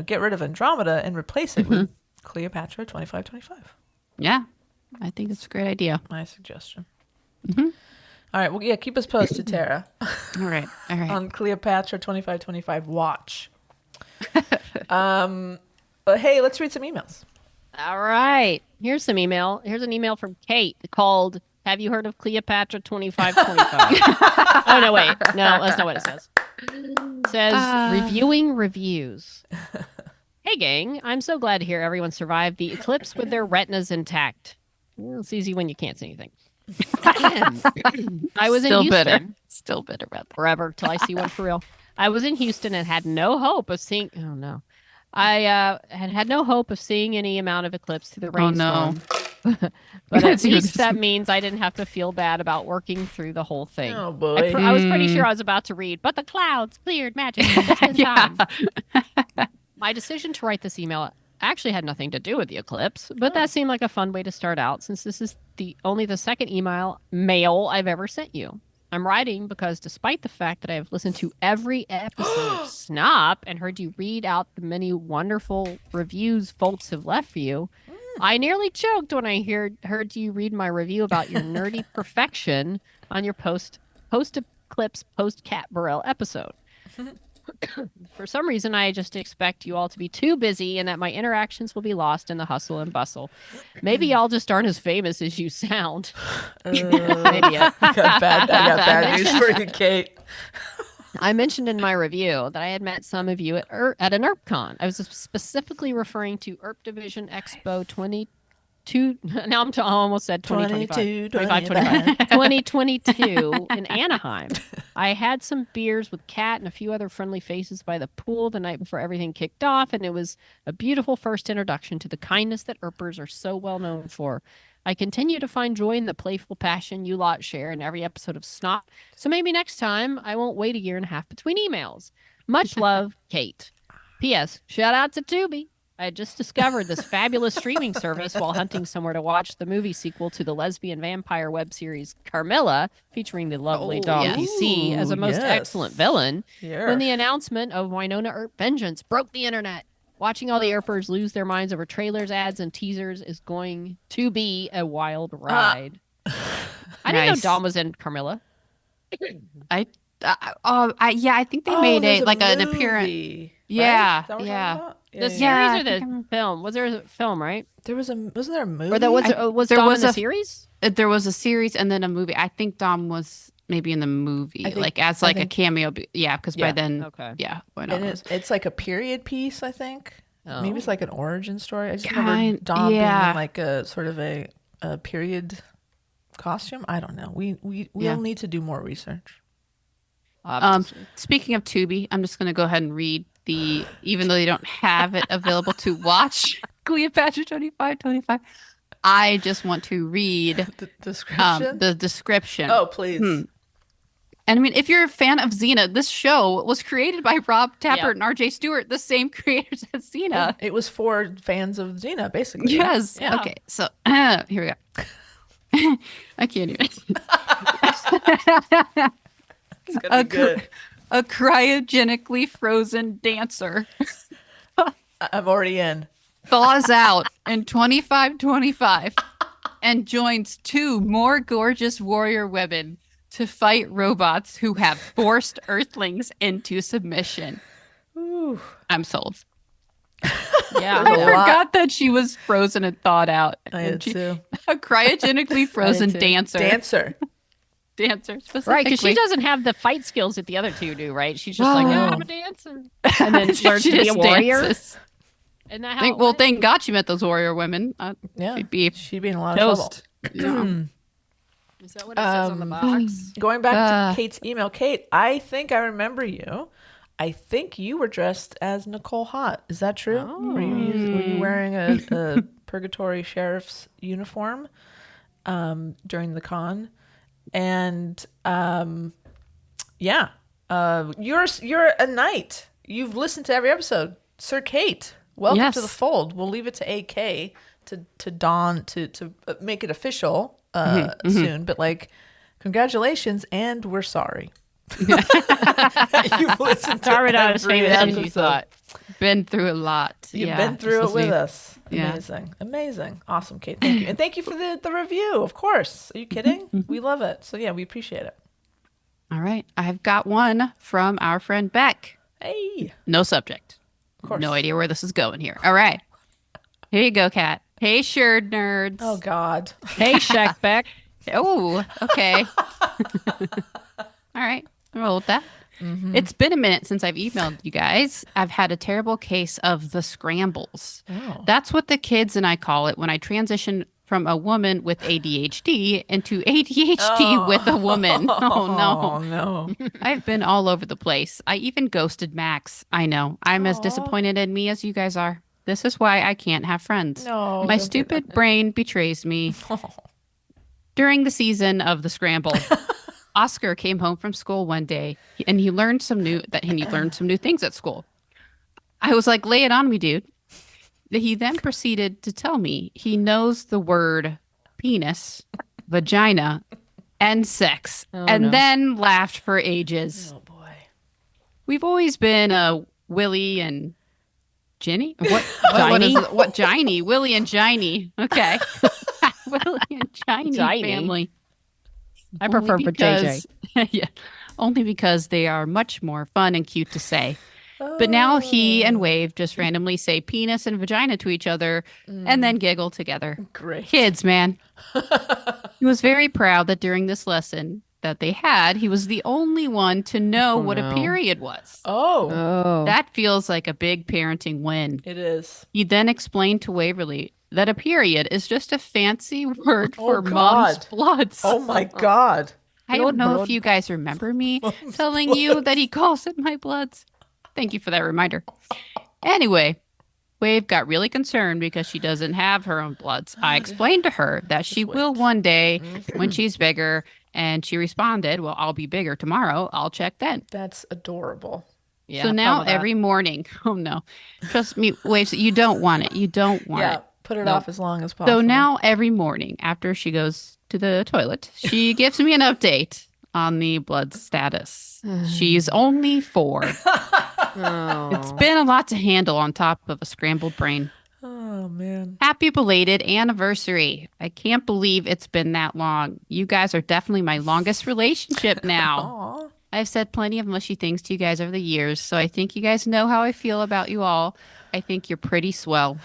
get rid of Andromeda and replace it with Cleopatra 2525. Yeah, I think it's a great idea. My suggestion. Mhm. All right. Well, yeah, keep us posted, Tara, All right. on Cleopatra 2525 watch. But hey, let's read some emails. All right. Here's some email. Here's an email from Kate called, "Have you heard of Cleopatra 2525?" Oh, no, wait. No, that's not what it says. It says, reviewing reviews. Hey, gang. I'm so glad to hear everyone survived the eclipse with their retinas intact. Well, it's easy when you can't see anything. I was in Houston. Still bitter about that. Forever till I see one for real. I was in Houston and had no hope of seeing. Oh no, I had no hope of seeing any amount of eclipse through the rainstorm. But at least that means I didn't have to feel bad about working through the whole thing. Oh boy. I was pretty sure I was about to read, but the clouds cleared magically just in time. My decision to write this email actually had nothing to do with the eclipse, but that seemed like a fun way to start out since this is only the second mail I've ever sent you. I'm writing because despite the fact that I've listened to every episode of SNOP and heard you read out the many wonderful reviews folks have left for you, I nearly choked when I heard you read my review about your nerdy perfection on your post-eclipse post-Cat Burrell episode. For some reason, I just expect you all to be too busy and that my interactions will be lost in the hustle and bustle. Maybe y'all just aren't as famous as you sound. Maybe I got bad news for you, Kate. I mentioned in my review that I had met some of you at an ERPCon. I was specifically referring to ERP Division Expo 22. Now I almost said 2025. 2022 in Anaheim. I had some beers with Kat and a few other friendly faces by the pool the night before everything kicked off, and it was a beautiful first introduction to the kindness that ERPers are so well known for. I continue to find joy in the playful passion you lot share in every episode of SNOP, so maybe next time I won't wait a year and a half between emails. Much love, Kate. P.S. Shout out to Tubi. I had just discovered this fabulous streaming service while hunting somewhere to watch the movie sequel to the lesbian vampire web series Carmilla, featuring the lovely dog DC as a most excellent villain. When the announcement of Winona Earp Vengeance broke the internet, watching all the Earpers lose their minds over trailers, ads, and teasers is going to be a wild ride. I didn't know Dom was in Carmilla. I think they made an appearance. Yeah, right? yeah. The series or the film? Was there a film, right? Wasn't there a movie? Or was Dom in the series? There was a series and then a movie. I think Dom was maybe in the movie, as a cameo. Yeah, because by then, why not? And it's like a period piece, I think. Oh. Maybe it's like an origin story. I just remember Dom being in like a sort of a period costume. I don't know. We'll need to do more research. Speaking of Tubi, I'm just going to go ahead and read even though they don't have it available to watch Cleopatra 2525. I just want to read the description. Oh, please. And I mean, if you're a fan of Xena, this show was created by Rob Tappert and RJ Stewart, the same creators as Xena. It was for fans of Xena, basically. Yes. Yeah. Okay. So here we go. I can't even. It's gonna be good. A cryogenically frozen dancer. I'm already in. Thaws out in 2525 and joins two more gorgeous warrior women to fight robots who have forced Earthlings into submission. Ooh. I'm sold. Yeah, I forgot that she was frozen and thawed out. I did too. A cryogenically frozen dancer. Dancer, specifically. Right, because she doesn't have the fight skills that the other two do, right? She's just like, I'm a dancer. And then learns to be a warrior. Dances. And that how thank God she met those warrior women. She'd be in a lot of trouble. Yeah. Is that what it says on the box? Going back to Kate's email. Kate, I think I remember you. I think you were dressed as Nicole Hott. Is that true? Oh. Were you wearing a Purgatory Sheriff's uniform during the con? And you're a knight. You've listened to every episode. Sir Kate, welcome to the fold. We'll leave it to AK to Dawn to make it official soon. But congratulations, and we're sorry. You've listened to Sorry, not as every famous as you episode. thought. Been through a lot. You've Yeah, been through just it with listening. us. Yeah. Amazing. Amazing. Awesome, Kate. Thank you. And thank you for the review, of course. Are you kidding? We love it. So, yeah, we appreciate it. All right. I've got one from our friend Beck. Hey. No subject. Of course. No idea where this is going here. All right. Here you go, Kat. Hey, Sherd nerds. Oh, God. Hey, Shaq Beck. Oh, okay. All right. I'll roll with that. It's been a minute since I've emailed you guys. I've had a terrible case of the scrambles. Oh. That's what the kids and I call it when I transition from a woman with ADHD into ADHD with a woman. Oh, Oh, no. no. I've been all over the place. I even ghosted Max. I know. I'm as disappointed in me as you guys are. This is why I can't have friends. No, My don't do stupid brain betrays me. Oh. During the season of the scramble, Oscar came home from school one day and he learned some new things at school. I was like, lay it on me, dude. He then proceeded to tell me he knows the word penis, vagina, and sex, and no. then laughed for ages. Oh, boy. We've always been a Willie and Ginny? What Giny? is it? What Giny? Willie and Giny. Okay. Willie and Giny Giny? family. I prefer Only for JJ. yeah, only because they are much more fun and cute to say. But now he and Wave just randomly say penis and vagina to each other and then giggle together. Great. Kids, man. He was very proud that during this lesson that they had, he was the only one to know what no. a period was. Oh, Oh. That feels like a big parenting win. it is. He then explained to Waverly that a period is just a fancy word Oh, for mom's God. bloods. Oh, my God. I don't know if you guys remember me telling you that he calls it my bloods. Thank you for that reminder. Anyway, Wave got really concerned because she doesn't have her own bloods. I explained to her that she will one day when she's bigger, and she responded, well, I'll be bigger tomorrow. I'll check then. That's adorable. Yeah, So now probably that. every morning, oh no, trust me, Waves, you don't want it. You don't want Yeah, it. put it Nope. off as long as possible. So now every morning after she goes to the toilet, she gives me an update on the blood status. She's only 4. Oh. It's been a lot to handle on top of a scrambled brain. Oh, man. Happy belated anniversary. I can't believe it's been that long. You guys are definitely my longest relationship now. Aw. I've said plenty of mushy things to you guys over the years, so I think you guys know how I feel about you all. I think you're pretty swell.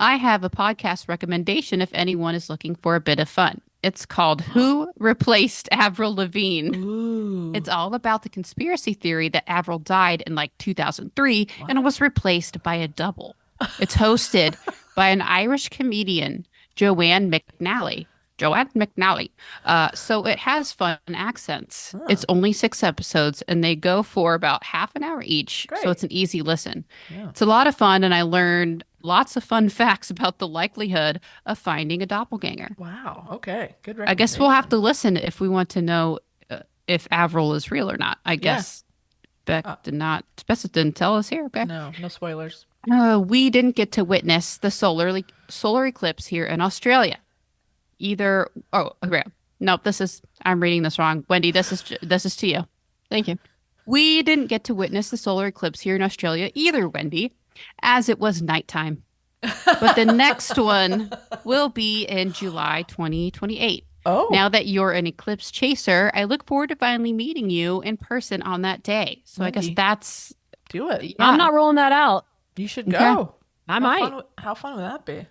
I have a podcast recommendation if anyone is looking for a bit of fun. It's called Who Replaced Avril Lavigne? Ooh. It's all about the conspiracy theory that Avril died in like 2003 and was replaced by a double. It's hosted by an Irish comedian, Joanne McNally. So it has fun accents. It's only 6 episodes and they go for about half an hour each. Great. So it's an easy listen. Yeah. It's a lot of fun and I learned lots of fun facts about the likelihood of finding a doppelganger. Wow. Okay. Good I guess we'll have recommendation. to listen if we want to know if Avril is real or not. I guess Beck didn't tell us here. Okay. No spoilers. We didn't get to witness the solar eclipse here in Australia. Nope, I'm reading this wrong. Wendy, this is to you. Thank you. We didn't get to witness the solar eclipse here in Australia either, Wendy, as it was nighttime. But the next one will be in July 2028. Oh. Now that you're an eclipse chaser, I look forward to finally meeting you in person on that day. So I guess Wendy. that's Do it. yeah, I'm not rolling that out. You should Okay. go. I might. How fun would that be?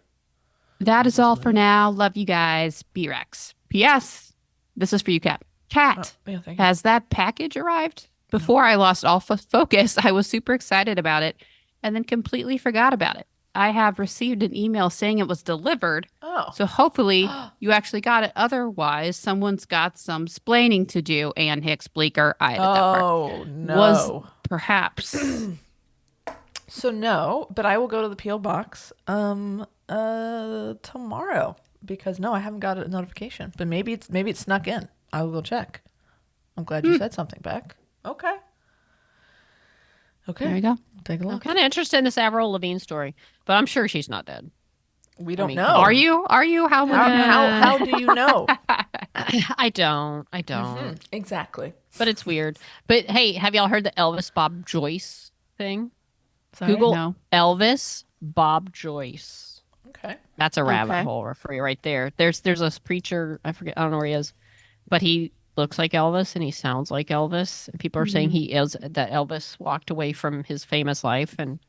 that is all for now. Love you guys. B-Rex. P.S. This is for you, Kat. Kat, Yeah, thank you. has that package arrived? Before I lost all focus, I was super excited about it and then completely forgot about it. I have received an email saying it was delivered. Oh. So hopefully you actually got it. Otherwise, someone's got some splaining to do. And Hicks-Bleecker, I added that part. Oh, no. Was perhaps. So no, but I will go to the P.O. box tomorrow because no, I haven't got a notification. But maybe it's snuck in. I will go check. I'm glad you said something back. Okay. There you go. Take a I'm look. kind of interested in this Avril Lavigne story, but I'm sure she's not dead. We don't mean, know. come on. Are you? How would you? How do you know? I don't. Exactly. But it's weird. But hey, have y'all heard the Elvis Bob Joyce thing? Sorry? Google No. Elvis Bob Joyce. Okay. That's a rabbit Okay. hole for you right there. There's a preacher, I forget, I don't know where he is, but he looks like Elvis and he sounds like Elvis. And people are saying he is that Elvis walked away from his famous life and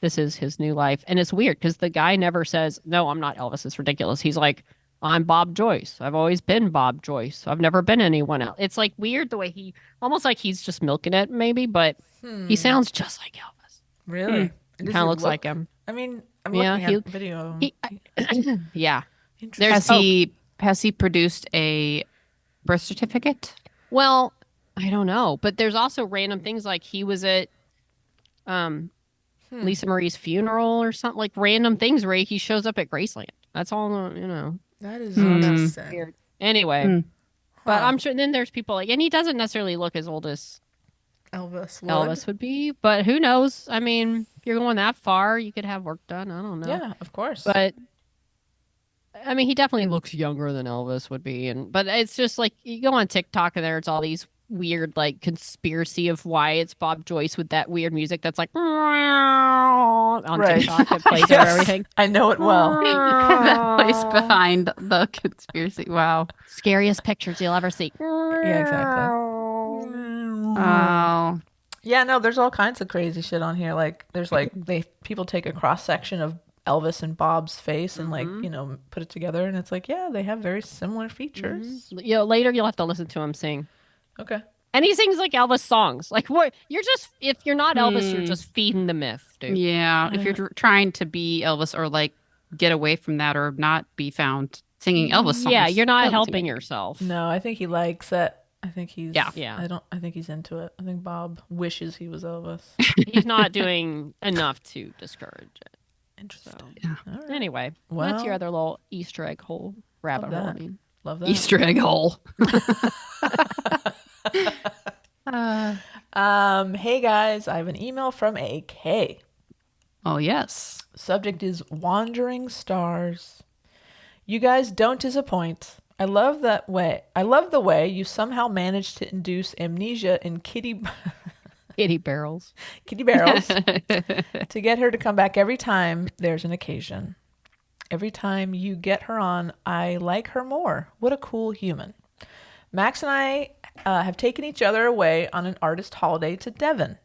this is his new life. And it's weird because the guy never says, "No, I'm not Elvis." It's ridiculous. He's like, "I'm Bob Joyce. I've always been Bob Joyce. I've never been anyone else." It's like weird the way he almost like he's just milking it, maybe, but he sounds just like Elvis. Really? He Does kind he of looks like look- him. I mean, I'm Yeah, looking at video of him. He, yeah. Interesting. Has he produced a birth certificate? Well, I don't know, but there's also random things like he was at Lisa Marie's funeral or something, like random things where he shows up at Graceland. That's all, That is Hmm. interesting. weird. Anyway, Hmm. but Huh. I'm sure then there's people like, and he doesn't necessarily look as old as Elvis would. Elvis would be, but who knows? I mean, if you're going that far, you could have work done. I don't know. Yeah, of course. But I mean, he definitely looks younger than Elvis would be, but it's just like you go on TikTok and there's all these weird like conspiracy of why it's Bob Joyce with that weird music that's like on Right. TikTok that plays over Yes, everything. I know it well. That place behind the conspiracy. Wow. Scariest pictures you'll ever see. Yeah, exactly. Oh. Yeah, no, there's all kinds of crazy shit on here. Like, there's like people take a cross section of Elvis and Bob's face and like put it together, and it's like, yeah, they have very similar features. Later you'll have to listen to him sing. Okay. And he sings like Elvis songs. Like what? You're just if you're not Elvis, you're just feeding the myth, dude. Yeah. If you're trying to be Elvis or like get away from that or not be found singing Elvis songs. Yeah, you're not doesn't seem helping like- yourself. No, I think he likes it. I think he's Yeah. I think he's into it. I think Bob wishes he was Elvis. He's not doing enough to discourage it. Interesting. Yeah. All right. Anyway, Well, that's your other little Easter egg hole, rabbit hole. I that. mean, Love that. Easter egg hole. Hey guys, I have an email from AK. Oh, yes. Subject is Wandering Stars. You guys don't disappoint. I love the way you somehow managed to induce amnesia in kitty barrels. Kitty Barrels to get her to come back every time there's an occasion. Every time you get her on, I like her more. What a cool human. Max and I have taken each other away on an artist holiday to Devon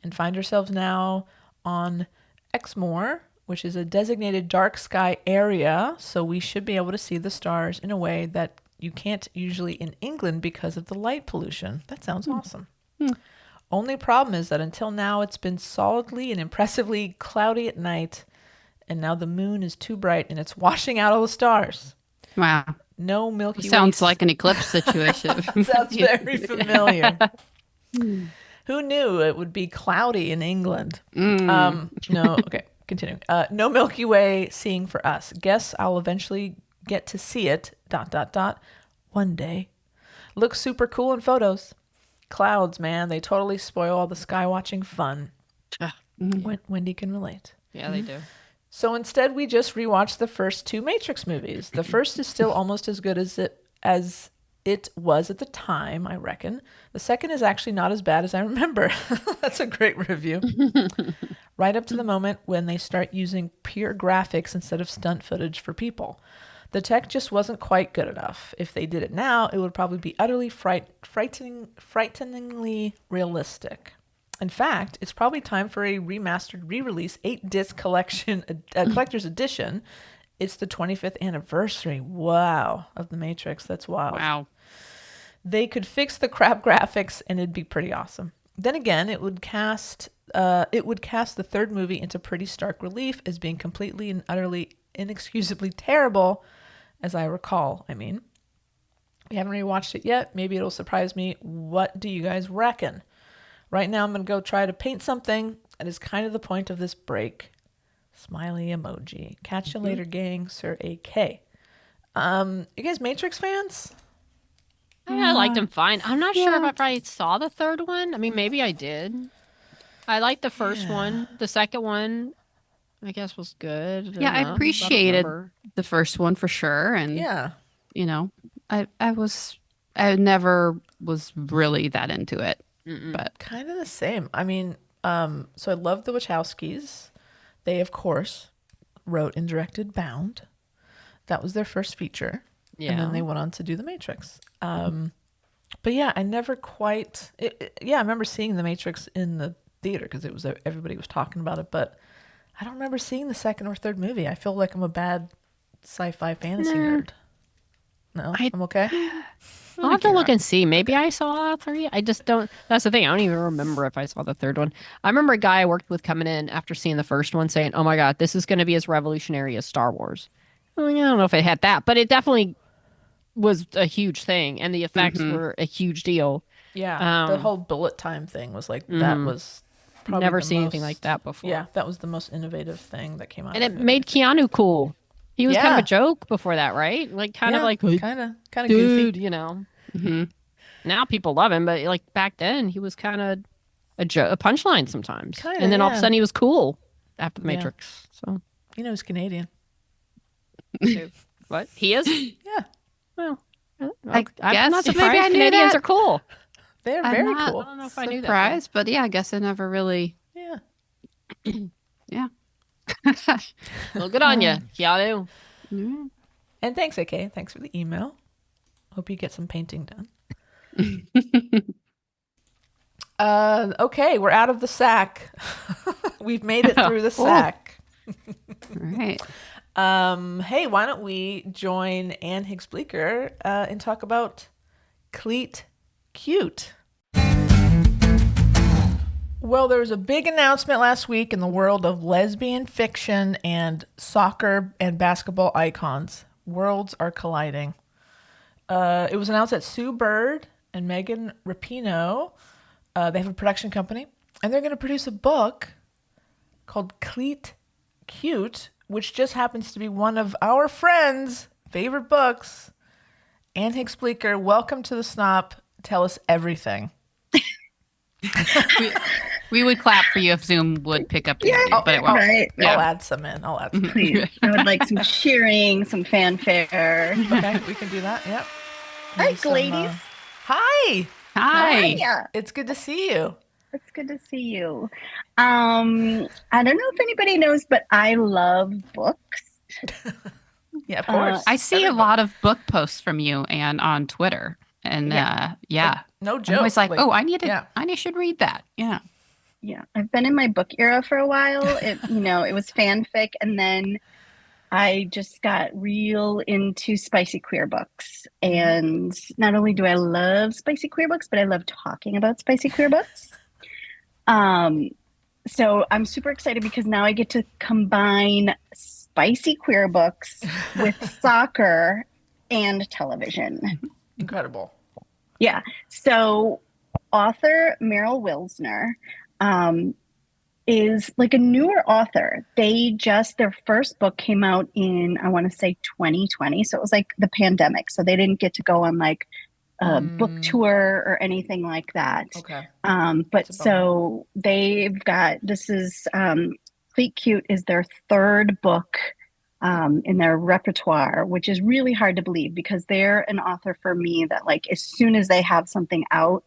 and find ourselves now on Exmoor, which is a designated dark sky area, so we should be able to see the stars in a way that you can't usually in England because of the light pollution. That sounds awesome. Only problem is that until now it's been solidly and impressively cloudy at night, and now the moon is too bright and it's washing out all the stars. Wow. No Milky Way. Sounds like an eclipse situation. Sounds very familiar. Who knew it would be cloudy in England? No, okay, continuing. No Milky Way seeing for us. Guess I'll eventually get to see it, ... one day. Looks super cool in photos. Clouds, man, they totally spoil all the sky watching fun. Wendy can relate. Yeah, they do. So instead, we just rewatched the first two Matrix movies. The first is still almost as good as it was at the time, I reckon. The second is actually not as bad as I remember. That's a great review. Right up to the moment when they start using pure graphics instead of stunt footage for people. The tech just wasn't quite good enough. If they did it now, it would probably be utterly frighteningly realistic. In fact, it's probably time for a remastered re-release 8-disc collector's edition. It's the 25th anniversary. Wow, of the Matrix. That's wild. Wow. They could fix the crap graphics and it'd be pretty awesome. Then again, it would cast the third movie into pretty stark relief as being completely and utterly inexcusably terrible, as I recall. I mean, we haven't rewatched it yet. Maybe it'll surprise me. What do you guys reckon? Right now, I'm going to go try to paint something. That is kind of the point of this break. Smiley emoji. Catch you later, gang. Sir AK. You guys Matrix fans? I liked them fine. I'm not sure if I saw the third one. I mean, maybe I did. I liked the first one. The second one, I guess, was good. Yeah, I enough. appreciated remember. the first one for sure. And, Yeah. you know, I never was really that into it, but Kind of the same. I mean, so I love the Wachowskis. They, of course, wrote and directed Bound. That was their first feature. And then they went on to do The Matrix. But yeah, I never quite. I remember seeing The Matrix in the theater because it was everybody was talking about it. But I don't remember seeing the second or third movie. I feel like I'm a bad sci-fi fantasy nerd. No, I'm okay. I'll have to look and see. Maybe I saw all three. I just don't. That's the thing. I don't even remember if I saw the third one. I remember a guy I worked with coming in after seeing the first one saying, "Oh my God, this is going to be as revolutionary as Star Wars." Well, I don't know if it had that, but it definitely was a huge thing, and the effects were a huge deal. Yeah, the whole bullet time thing was like that was probably Never the seen most, anything like that before. Yeah, that was the most innovative thing that came out. And of it that movie, made I think. Keanu cool. He was kind of Yeah. a joke before that, right? Like kind of like, kind of dude, goofy. you know. Now people love him, but like back then he was kind of a punchline sometimes. Kinda, and then all of a yeah. sudden he was cool after the Yeah. Matrix. So You know, he's Canadian. what he is? Yeah, Well, I I'm guess not maybe surprised. I knew Canadians that. are cool. they're I'm very not- cool. I don't know if I knew that. surprised, but yeah, I guess I never really. Yeah. Yeah. Well, good on you, Keanu. Mm. And thanks, AK. Thanks for the email. Hope you get some painting done. Okay, we're out of the sack. We've made it through the sack. All right. Hey, why don't we join Anne Hicks-Bleecker and talk about Cleat Cute? Well, there was a big announcement last week in the world of lesbian fiction and soccer and basketball icons. Worlds are colliding. It was announced that Sue Bird and Megan Rapinoe, they have a production company, and they're going to produce a book called Cleat Cute, which just happens to be one of our friends' favorite books. Anne Hicks-Bleecker, welcome to the SNOP. Tell us everything. We would clap for you if Zoom would pick up the audio, but it won't. Right. I'll add some in. I'll add some in. Please. I would like some cheering, some fanfare. Okay, we can do that. Yep. Hi, Maybe some, ladies. Hi. Hi. Yeah, It's good to see you. it's good to see you. I don't know if anybody knows, but I love books. Yeah, of course. I see a lot of book posts from you and on Twitter, and yeah, No I'm joke. always like, oh, yeah. I should read that. Yeah. Yeah, I've been in my book era for a while. It was fanfic, and then I just got real into spicy queer books. And not only do I love spicy queer books, but I love talking about spicy queer books. So I'm super excited because now I get to combine spicy queer books with soccer and television. Incredible. Yeah. So author Meryl Wilsner is like a newer author. Their first book came out in, I want to say 2020. So it was like the pandemic. So they didn't get to go on like a book tour or anything like that. Okay. But so they've got, Cleat Cute is their third book in their repertoire, which is really hard to believe because they're an author for me that like, as soon as they have something out,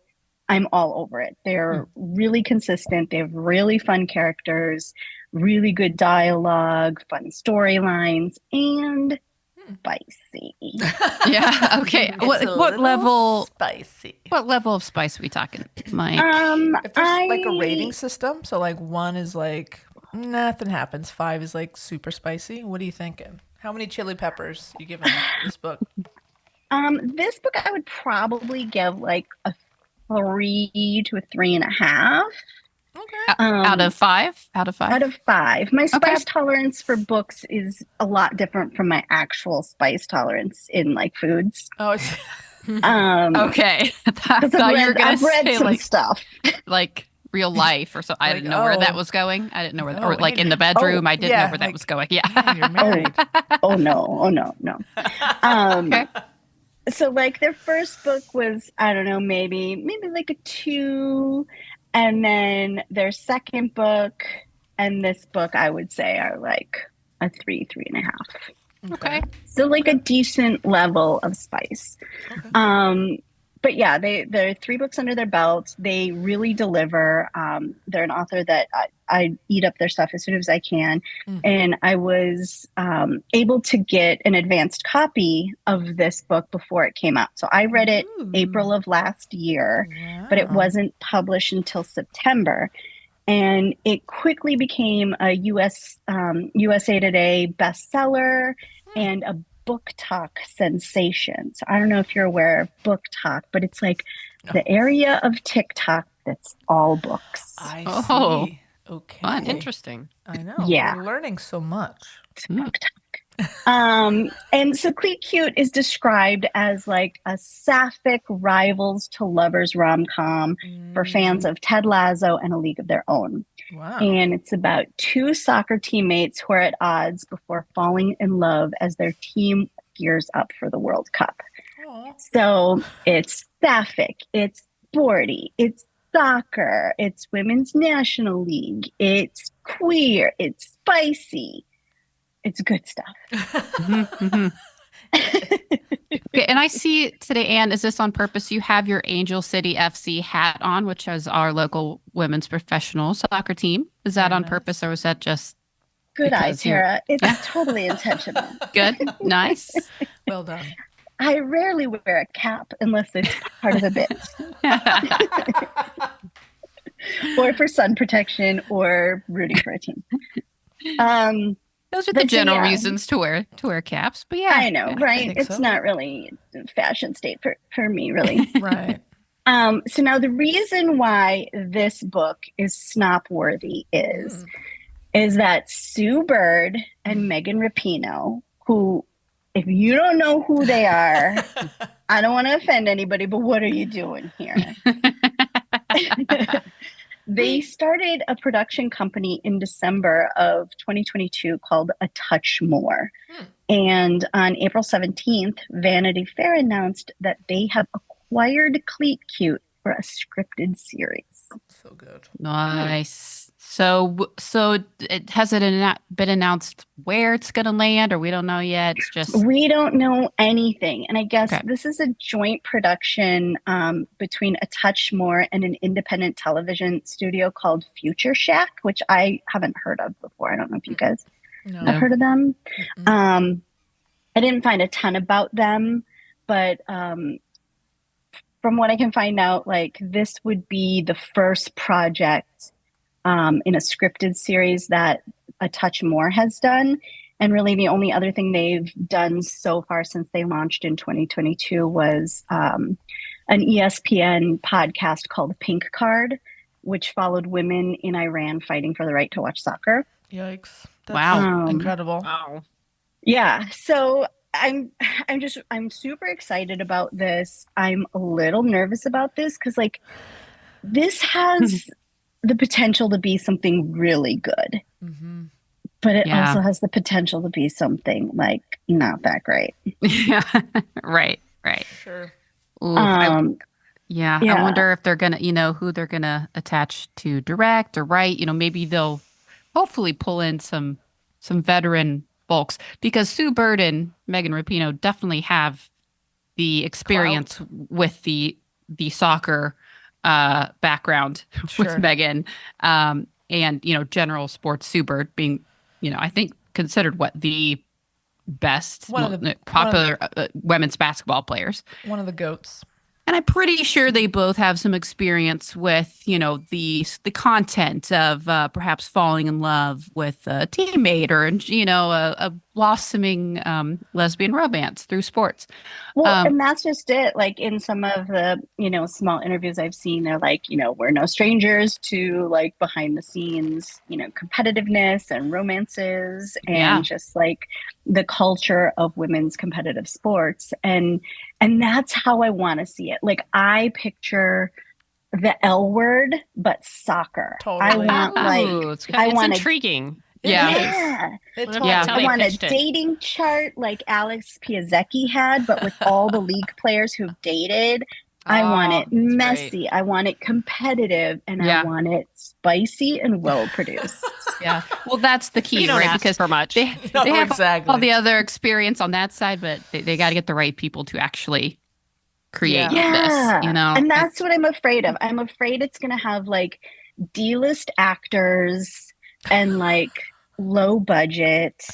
I'm all over it. They're really consistent. They have really fun characters, really good dialogue, fun storylines, and spicy. Yeah. Okay. It's a What little level? spicy. What level of spice are we talking, Mike? If there's like a rating system, so like 1 is like nothing happens, 5 is like super spicy. What are you thinking? How many chili peppers you giving this book? This book I would probably give like a 3 to a 3.5. Okay. Out of 5? Out of 5? Out of 5. My spice Okay. tolerance for books is a lot different from my actual spice tolerance in like foods. Oh, it's Okay. I 'Cause thought you were gonna I've read say some like stuff. real life or so. I Like, didn't know where that oh. was going. I didn't know where, Oh, or like in the bedroom. I didn't yeah, know where that like- was going. yeah, Yeah. you're married. Oh no. Okay. So like their first book was, I don't know, maybe like a 2, and then their second book and this book I would say are like a 3.5. Okay. So like a decent level of spice. Okay. But yeah, they're 3 books under their belt. They really deliver. They're an author that I eat up their stuff as soon as I can. And I was able to get an advanced copy of this book before it came out. So I read it April of last year, but it wasn't published until September. And it quickly became a USA Today bestseller and a book talk sensation. So I don't know if you're aware of book talk, but it's like the area of TikTok that's all books. I Oh, see. Okay. fun. Interesting. I know. Yeah. We're learning so much. It's book talk. And so Cleat Cute is described as like a sapphic rivals to lovers rom-com for fans of Ted Lasso and A League of Their Own. Wow. And it's about 2 soccer teammates who are at odds before falling in love as their team gears up for the World Cup. Aw. So it's sapphic, it's sporty, it's soccer, it's women's national league, it's queer, it's spicy. It's good stuff. Okay, and I see today, Anne, is this on purpose? You have your Angel City FC hat on, which is our local women's professional soccer team. Is that Very on nice. purpose, or is that just Good eye, because you're- Tara. It's totally intentional. good? Nice. Well done. I rarely wear a cap unless it's part of a bit, or for sun protection, or rooting for a team. Those are But the so, general yeah. reasons to wear caps. But yeah, I know, right? think It's so. not really a fashion state for me, really. Right. So now the reason why this book is SNOP worthy is that Sue Bird and Megan Rapinoe, who, if you don't know who they are, I don't want to offend anybody, but what are you doing here? They started a production company in December of 2022 called A Touch More. And on April 17th, Vanity Fair announced that they have acquired Cleat Cute for a scripted series. So good. Nice. So has it been announced where it's going to land, or we don't know yet? It's just We don't know anything. And I guess Okay. this is a joint production between A Touch More and an independent television studio called Future Shack, which I haven't heard of before. I don't know if you guys No. have heard of them. I didn't find a ton about them, but from what I can find out, like this would be the first project in a scripted series that A Touch More has done. And really the only other thing they've done so far since they launched in 2022 was an ESPN podcast called Pink Card, which followed women in Iran fighting for the right to watch soccer. Yikes. That's Wow. incredible. Wow. Yeah, so I'm super excited about this. I'm a little nervous about this because like this has the potential to be something really good, but it Yeah. also has the potential to be something like not that great. yeah, right. Sure. Ooh, Yeah. I wonder if they're gonna, who they're gonna attach to direct or write. Maybe they'll hopefully pull in some veteran folks because Sue Bird and Megan Rapinoe definitely have the experience with the soccer background Sure. with Megan, and general sports. Sue Bird being, I think considered the best popular women's basketball players. One of the goats. And I'm pretty sure they both have some experience with, the content of perhaps falling in love with a teammate or, a blossoming lesbian romance through sports. Well, and that's just it. Like in some of the, small interviews I've seen, they're like, we're no strangers to like behind the scenes, competitiveness and romances and just like the culture of women's competitive sports. And that's how I want to see it. Like I picture the L word, but soccer. Totally. I want It's intriguing. Yeah. It What totally about I Tell want a pitched it. dating chart like Alex Piasecki had, but with all the league players who've dated. I want it Oh, that's great. messy. I want it competitive, and I Yeah. want it spicy and well produced. Yeah. Well, that's the key, You don't right? ask Because for much. they No, have exactly. all the other experience on that side, but they got to get the right people to actually create Yeah. this, you know? And that's what I'm afraid of. I'm afraid it's going to have like D-list actors and like low budget.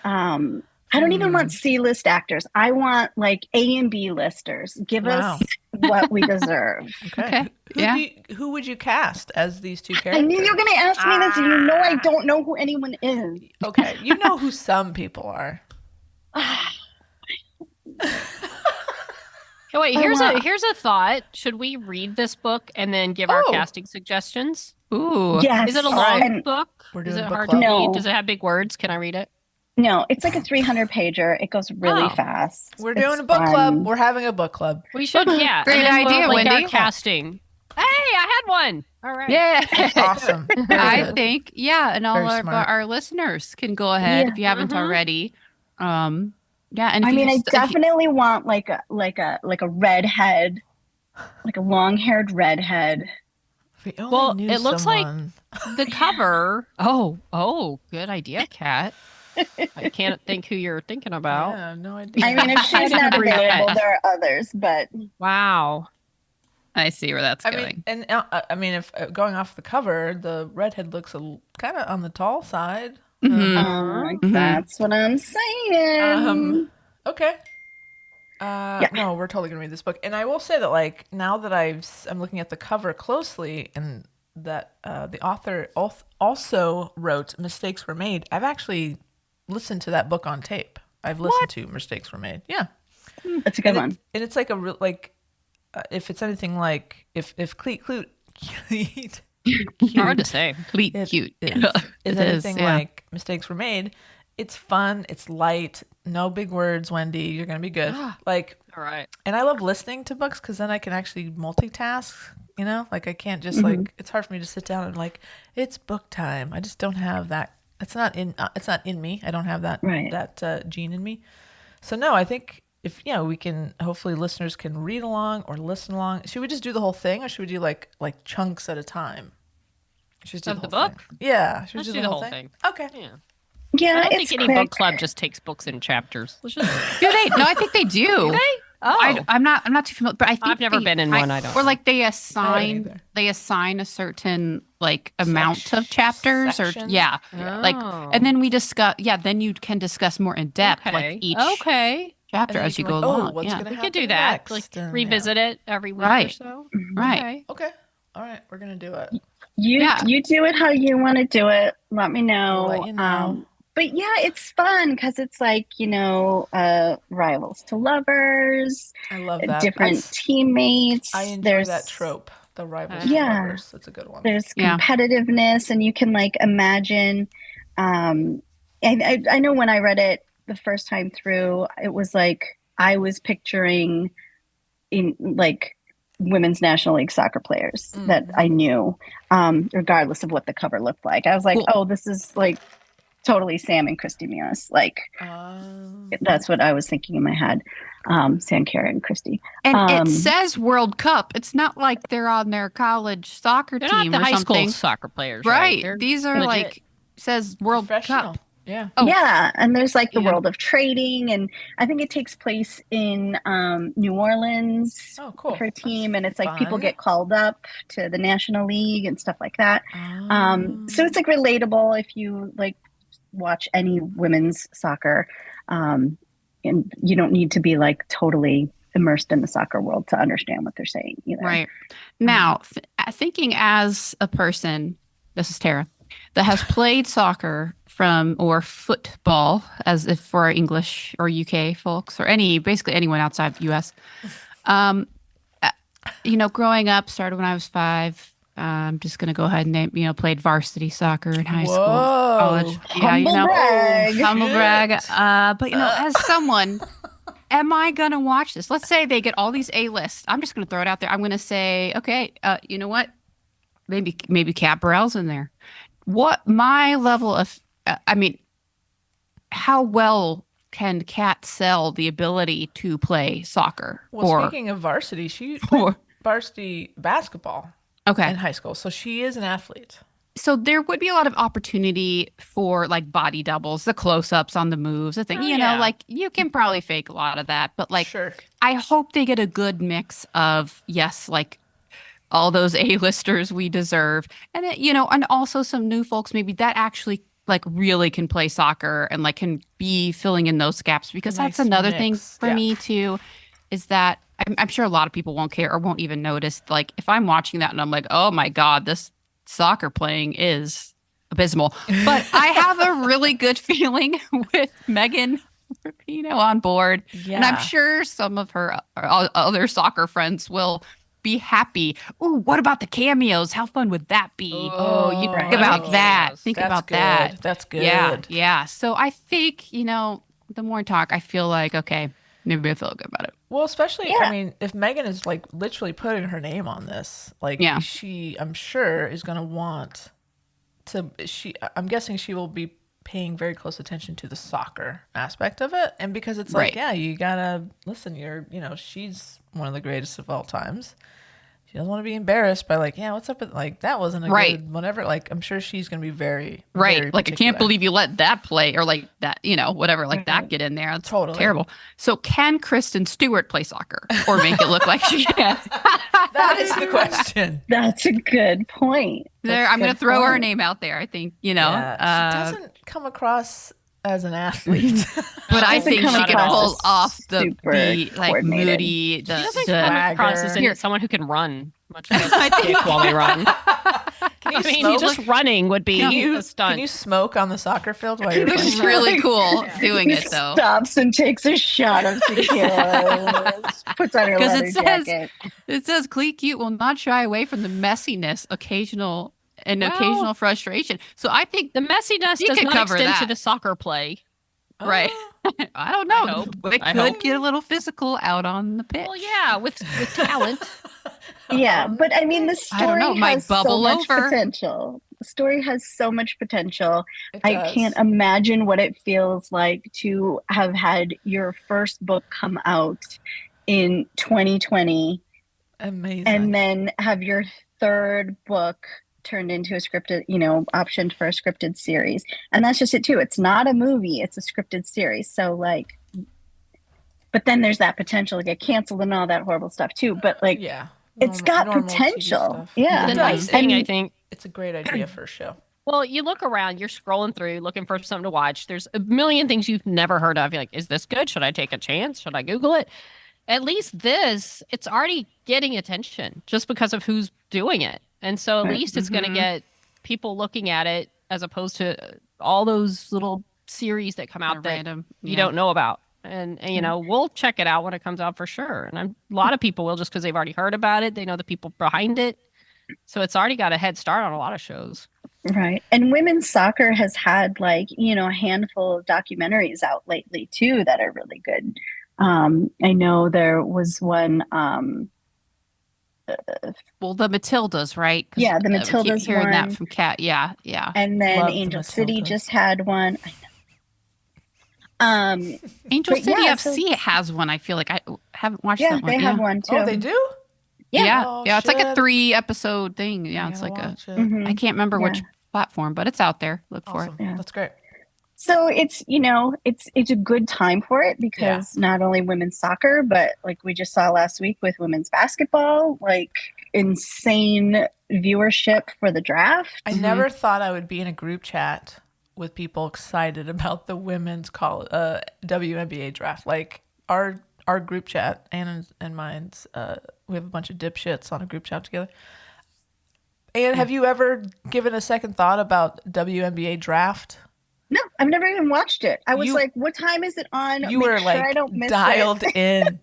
I don't even want C-list actors. I want like A and B listers. Give Wow. us what we deserve. Okay. Yeah. Who would you cast as these two I characters? knew you were going to ask me this, and you know I don't know who anyone is. Okay, you know who some people are. Oh, wait, I want- here's a thought. Should we read this book and then give our Oh. casting suggestions? Ooh. Yes. Is it a All long right. book? We're Is doing it book hard club. to No. read? Does it have big words? Can I read it? No, it's like a 300 pager. It goes really Oh. fast. We're doing It's a book club. fun. We're having a book club. We should, yeah. Great and then idea, like Wendy. our casting. Hey, I had one. All right. Yeah. Awesome. Very I good. think, yeah. And all Very our, smart. our listeners can go ahead Yeah. if you haven't Mhm. already. Yeah. And if I you mean, I just- if you- definitely want like a redhead, like a long-haired redhead. If we only Well, knew it looks like someone. the cover. Oh, good idea, Kat. I can't think who you're thinking about. Yeah, no idea. I mean, if she's not Every available, pet. there are others, but Wow. I see where that's I going. mean, and I mean, if going off the cover, the redhead looks kind of on the tall side. Mhm. that's what I'm saying. Okay. No, we're totally gonna read this book, and I will say that, like, now that I'm looking at the cover closely, and that the author also wrote "Mistakes Were Made." I've actually listened to that book on tape. I've listened to "Mistakes Were Made." Yeah, That's a good and one. and it's like a real if it's anything like if Cleat Cute Hard to say. Cleat It Cute. is, Yeah, is it anything yeah. like Mistakes Were Made. It's fun. It's light. No big words, Wendy. You're gonna be good. Like, All right. and I love listening to books because then I can actually multitask. You know, like I can't just like. It's hard for me to sit down and like it's book time. I just don't have that. It's not in me. I don't have that Right. that gene in me. So no, I think if we can hopefully listeners can read along or listen along. Should we just do the whole thing or should we do like chunks at a time? Should we just do Of the the whole book? thing? Yeah, should we Let's do the whole thing? Okay. Yeah. Yeah, I don't it's think any quick. book club just takes books in chapters. Let's just. Do they? No, I think they do. Do they? Oh. I'm not too familiar, but I think I've never they- been in one, I don't Or know. like they either. assign a certain like amount of chapters, section? or yeah, like, Oh. and then we discuss. Yeah, then you can discuss more in depth, Okay. like each Okay. chapter And then as you can, go like, along. what's yeah. gonna We happen could do that. next? Like And, revisit it every week or Right. so. Right. Okay. Okay. All right, we're gonna do it. Yeah. You do it how you want to do it. Let me know. We'll let you know. But yeah, it's fun because it's like, rivals to lovers, I love that. different teammates. I enjoy There's that trope. The rivals. Yeah. Lovers. That's a good one. There's Yeah. competitiveness, and you can like imagine. I know when I read it the first time through, it was like I was picturing in like women's National League soccer players that I knew, regardless of what the cover looked like. I was like, Cool. oh, this is like totally Sam and Christy Mewis. Like that's what I was thinking in my head. Sam, Kara, and Christy. And it says World Cup. It's not like they're on their college soccer They're team not the or high something. school soccer players, Right. They're These are legit. like says World Professional. Cup. Yeah. Oh. Yeah, and there's like the Yeah. world of trading, and I think it takes place in New Orleans Oh, cool. for a team, That's and it's like people fun. get called up to the National League and stuff like that. Oh. So it's like relatable if you like watch any women's soccer, and you don't need to be like totally immersed in the soccer world to understand what they're saying either. Right. Now, thinking as a person, this is Tara, that has played soccer or football, as if for our English or UK folks, or basically anyone outside the US. Growing up, started when I was 5. I'm just going to go ahead and name, played varsity soccer in high school, Whoa. college. Humble brag. Humble Shit. brag. But, as someone, am I going to watch this? Let's say they get all these A-lists. I'm just going to throw it out there. I'm going to say, okay, you know what? Maybe Kat Burrell's in there. What my level of, how well can Kat sell the ability to play soccer? Well, speaking of varsity, she played varsity basketball in high school, so she is an athlete. So there would be a lot of opportunity for like body doubles, the close-ups on the moves, the thing, like you can probably fake a lot of that, but like Sure. I hope they get a good mix of like all those A-listers we deserve, and and also some new folks maybe that actually like really can play soccer and like can be filling in those gaps, because that's another thing for me too, is that I'm sure a lot of people won't care or won't even notice. Like if I'm watching that and I'm like, oh my God, this soccer playing is abysmal, but I have a really good feeling with Megan Rapinoe on board, and I'm sure some of her other soccer friends will be happy. Oh, what about the cameos? How fun would that be? Oh, you think about that. Think about that. That's good. Yeah. So I think, the more I talk, I feel like, okay, maybe I feel good about it. Well, especially, I mean, if Megan is like literally putting her name on this, like she, I'm sure, is going to want to, I'm guessing she will be paying very close attention to the soccer aspect of it. And because it's like, you gotta listen, she's one of the greatest of all times. She doesn't want to be embarrassed by like, what's up with like, that wasn't a good whatever. Like, I'm sure she's going to be very, very like, I can't believe you let that play, or like that, whatever, like that get in there. It's terrible. So can Kristen Stewart play soccer or make it look like she can? That is the question. That's a good point. I'm going to throw her name out there. I think, she doesn't come across as an athlete, but I think she can pull off the like moody. She doesn't come across as someone who can run much as while they run. Just running would be a stunt. Can you smoke on the soccer field while you're playing? It's really cool doing it though. Stops and takes a shot of tequila. Puts on her leather jacket. It says Cleat Cute will not shy away from the messiness, occasional frustration. So I think the messiness does not extend to the soccer play. Right. I don't know. It could get a little physical out on the pitch. Well, yeah, with talent. Yeah, but I mean, the story has so much potential. The story has so much potential. I can't imagine what it feels like to have had your first book come out in 2020. Amazing. And then have your third book turned into a scripted, optioned for a scripted series. And that's just it too. It's not a movie, it's a scripted series. So like, but then there's that potential to get canceled and all that horrible stuff too. But like, it's got potential. Yeah. The nice thing, I think, it's a great idea for a show. Well, you look around, you're scrolling through, looking for something to watch. There's a million things you've never heard of. You're like, is this good? Should I take a chance? Should I Google it? At least it's already getting attention just because of who's doing it. And so at least it's going to get people looking at it, as opposed to all those little series that come out that you don't know about. And we'll check it out when it comes out for sure. And a lot of people will, just because they've already heard about it. They know the people behind it. So it's already got a head start on a lot of shows. Right. And women's soccer has had like, a handful of documentaries out lately too that are really good. I know there was one. Well, the Matildas, right? Yeah, the Matildas keep hearing one. That from Kat. Yeah. And then Angel City just had one. I know. Angel City FC has one. I feel like I haven't watched that one. They have one too. Oh, they do? Yeah. Oh, it's like a 3-episode thing. Yeah, it's like I can't remember which platform, but it's out there. Look for it. Yeah. That's great. So it's a good time for it, because not only women's soccer, but like we just saw last week with women's basketball, like insane viewership for the draft. I never thought I would be in a group chat with people excited about the women's WNBA draft. Like our group chat, Anna's and mine's, we have a bunch of dipshits on a group chat together. And have you ever given a second thought about WNBA draft? No, I've never even watched it. I was like, what time is it on? You were like I don't miss dialed it. in.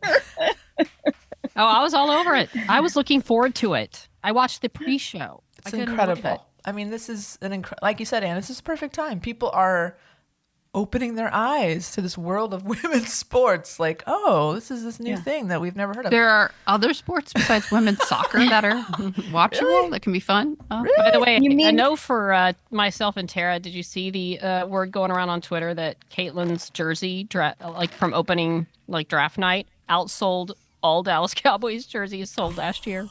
I was all over it. I was looking forward to it. I watched the pre-show. It's incredible. I mean, this is like you said, Anne, this is perfect time. People are opening their eyes to this world of women's sports. Like, oh, this is this new thing that we've never heard of. There are other sports besides women's soccer that are watchable that can be fun. By the way, You I mean- know for myself and Tara, did you see the word going around on Twitter that Caitlin's jersey, like from opening like draft night, outsold all Dallas Cowboys jerseys sold last year?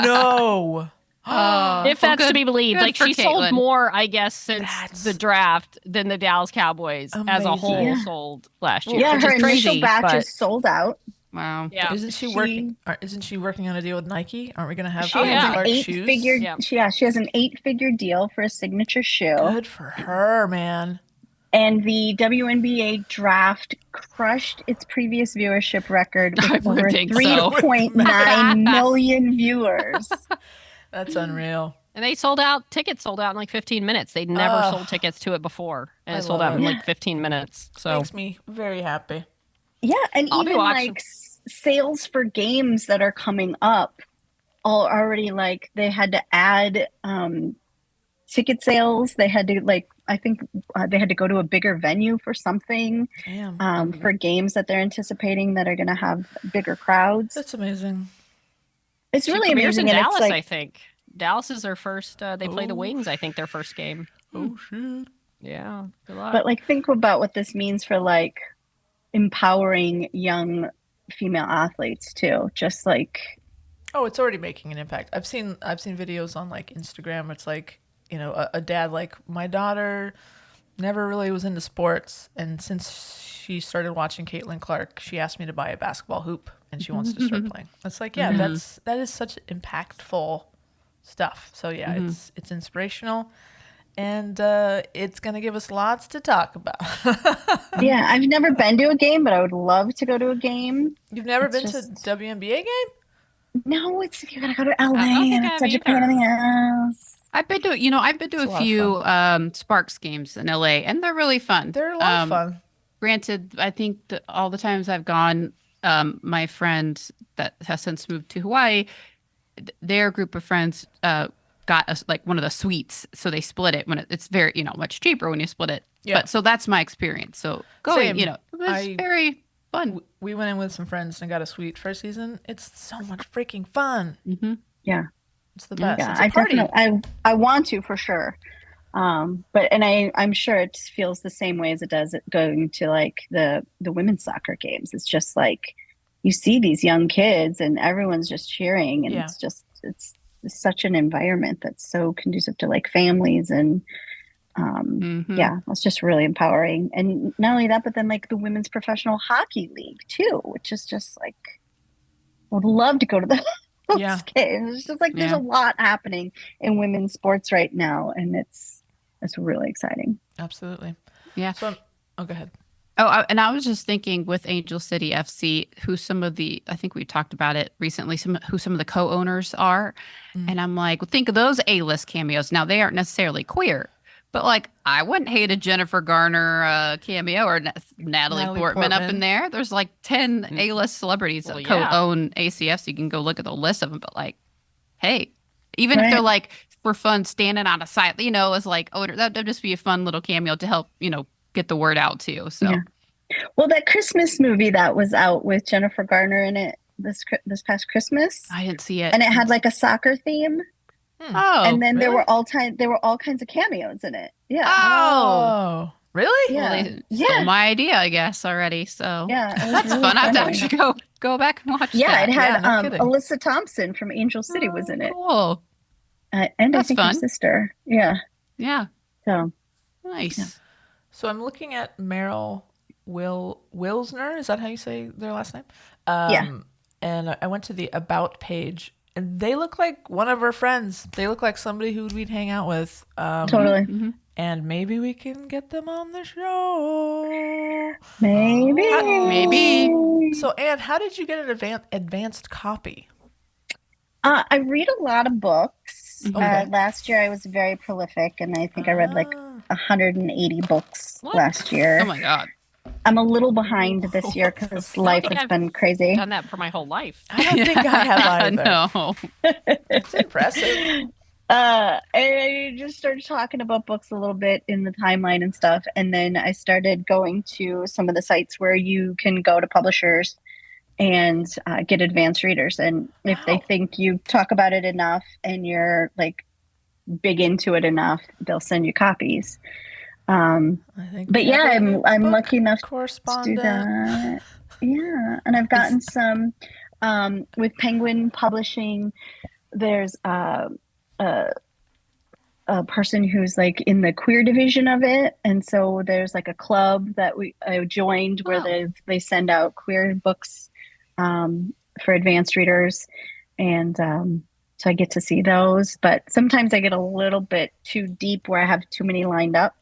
No. If that's to be believed, good like for she sold Caitlin. more, I guess, since the draft than the Dallas Cowboys as a whole Amazing. sold last year. Yeah, which her is crazy, initial batch but- is sold out. Wow. Yeah, Isn't she working? Isn't she working on a deal with Nike? Aren't we gonna have She Oh, has yeah. an Clark shoes? eight-figure. Yeah. She has an 8-figure deal for a signature shoe. Good for her, man. And the WNBA draft crushed its previous viewership record I with would over think so. 3.9 million viewers. That's unreal. And they sold out. Tickets sold out in like 15 minutes. They'd never Ugh. sold tickets to it before, and I it sold love out in it. like 15 minutes. So Makes me very happy. Yeah, and I'll be even watching. like sales for games that are coming up all already like they had to add ticket sales. They had to I think they had to go to a bigger venue for something Damn. for games that they're anticipating that are going to have bigger crowds. That's amazing. It's She really premieres amazing, in and Dallas, it's I like think. Dallas is their first. They play the Oh, Wings. I think their first game. Oh shit. Yeah, good luck. but like think about what this means for like empowering young female athletes too. Just like Oh, it's already making an impact. I've seen videos on like Instagram. It's like, you know, a dad like, my daughter never really was into sports, and since she started watching Caitlin Clark, she asked me to buy a basketball hoop, and she wants to start playing. It's like, yeah, that is such impactful stuff. So yeah, it's inspirational, and it's gonna give us lots to talk about. yeah, I've never been to a game, but I would love to go to a game. You've never It's been just- to WNBA game? No, it's you gotta go to LA, I don't think and I it's have such a pain in the ass. I've been to It's a a lot of few Sparks games in LA, and they're really fun. They're a lot of fun. Granted, I think that all the times I've gone, my friend that has since moved to Hawaii, their group of friends got us like one of the suites, so they split it when it's very much cheaper when you split it. Yeah. But so that's my experience. So going, Same. it was very fun. We went in with some friends and got a suite first season. It's so much freaking fun. Yeah. It's the best. Yeah, It's a I party. definitely I want to for sure. But I'm sure it feels the same way as it does going to like the women's soccer games. It's just like you see these young kids and everyone's just cheering, and Yeah. it's such an environment that's so conducive to like families, and yeah, it's just really empowering. And not only that, but then like the women's professional hockey league too, which is just like I would love to go to those Yeah. games. It's just like there's Yeah. a lot happening in women's sports right now, and it's really exciting. Absolutely. Yeah. So, go ahead. Oh, and I was just thinking with Angel City FC, who some of the, I think we talked about it recently, who some of the co-owners are. And I'm like, well, think of those A-list cameos. Now, they aren't necessarily queer, but like, I wouldn't hate a Jennifer Garner cameo or Natalie Portman up in there. There's like 10 A-list celebrities that co-own ACF, so you can go look at the list of them. But like, hey, even if they're like, for fun, standing on a side, it's like, oh, that'd just be a fun little cameo to help, get the word out too. So, Well, that Christmas movie that was out with Jennifer Garner in it this past Christmas, I didn't see it. and it had like a soccer theme, Oh, and then there really? were all kinds of cameos in it. Yeah, oh, Really? yeah, well, they yeah. stole my idea, I guess, already. So Yeah, it was that's really fun. I have to funny. actually go back and watch Yeah, that. it had Yeah, no kidding. Alyssa Thompson from Angel City was in it, Cool. and That's I think her fun. sister. Yeah, Yeah. so Nice. So I'm looking at Meryl Wilsner. Is that how you say their last name? Yeah. And I went to the About page, and they look like one of our friends. They look like somebody who we'd hang out with. totally, And maybe we can get them on the show. maybe. So, Anne, how did you get an advanced copy? I read a lot of books. Okay. Last year I was very prolific, and I think I read like 180 books What? last year. Oh my God. I'm a little behind this year because life think has I've been crazy. Done that for my whole life. I don't think I have either. No. It's impressive. I just started talking about books a little bit in the timeline and stuff, and then I started going to some of the sites where you can go to publishers and get advanced readers. And if they Wow. think you talk about it enough and you're like big into it enough, they'll send you copies. I think But we have yeah, a new I'm book lucky enough to do correspondent. that. Yeah, and I've gotten some with Penguin Publishing. There's a person who's like in the queer division of it, and so there's like a club that I joined where Oh. they send out queer books for advanced readers, and so I get to see those. But sometimes I get a little bit too deep where I have too many lined up.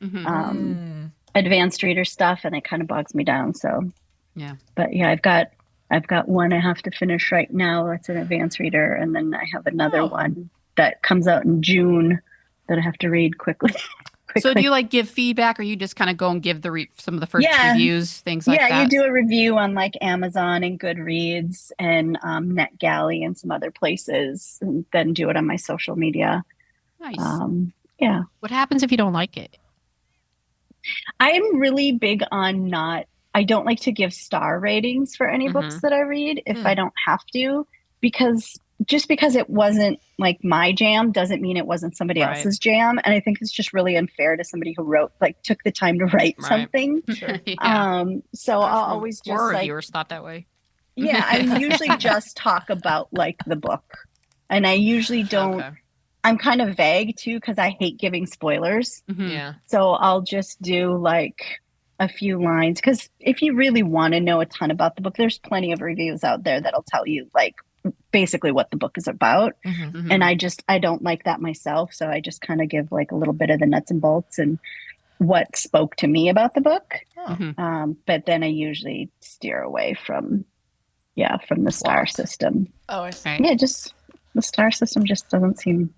Mm-hmm. Advanced reader stuff, and it kind of bogs me down. So Yeah. but yeah, I've got one I have to finish right now. That's an advanced reader, and then I have another Oh. one that comes out in June that I have to read quickly. So do you like give feedback, or you just kind of go and give some of the first Yeah. reviews, things like Yeah, that? you do a review on like Amazon and Goodreads and NetGalley and some other places, and then do it on my social media. Nice. Yeah, What happens if you don't like it? I'm really big on I don't like to give star ratings for any books that I read if I don't have to, because just because it wasn't like my jam doesn't mean it wasn't somebody Right. else's jam. And I think it's just really unfair to somebody who took the time to write Right. something. Yeah. So I'll always just More like, reviewers thought that way. yeah, I usually just talk about like the book. And I usually don't, Okay. I'm kind of vague too, because I hate giving spoilers. Mhm. Yeah. So I'll just do like a few lines, because if you really want to know a ton about the book, there's plenty of reviews out there that'll tell you like basically what the book is about. Mhm. And I don't like that myself. So I just kind of give like a little bit of the nuts and bolts and what spoke to me about the book. Mhm. But then I usually steer away from the star Plot. system. Oh, I see. Right. Yeah, just the star system just doesn't seem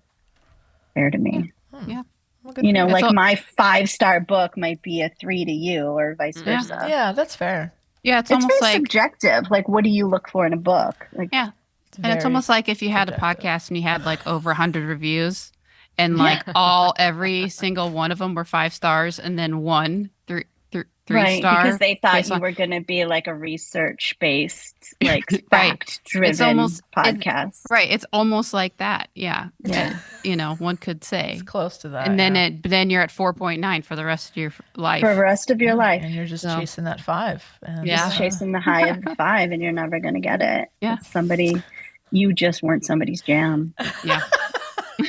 fair to me. Yeah. Well, good You for know, you. like So- my 5-star book might be a 3 to you, or vice Yeah. versa. Yeah, that's fair. Yeah, it's It's almost very like subjective. Like, what do you look for in a book? Like, yeah. And it's very almost like if you had a subjective. podcast and you had like over 100 reviews, and like every single one of them were 5 stars, and then one three right, star because they thought based you on- were going to be like a research-based, like Right. fact-driven It's almost- podcast. Right. It's almost like that. Yeah. Yeah. One could say. It's close to that. And then yeah. then you're at 4.9 for the rest of your life. For the rest of your life. And you're just So- chasing that 5. And, Yeah. Just chasing the high of the 5, and you're never going to get it. Yeah. It's you just weren't somebody's jam, Yeah.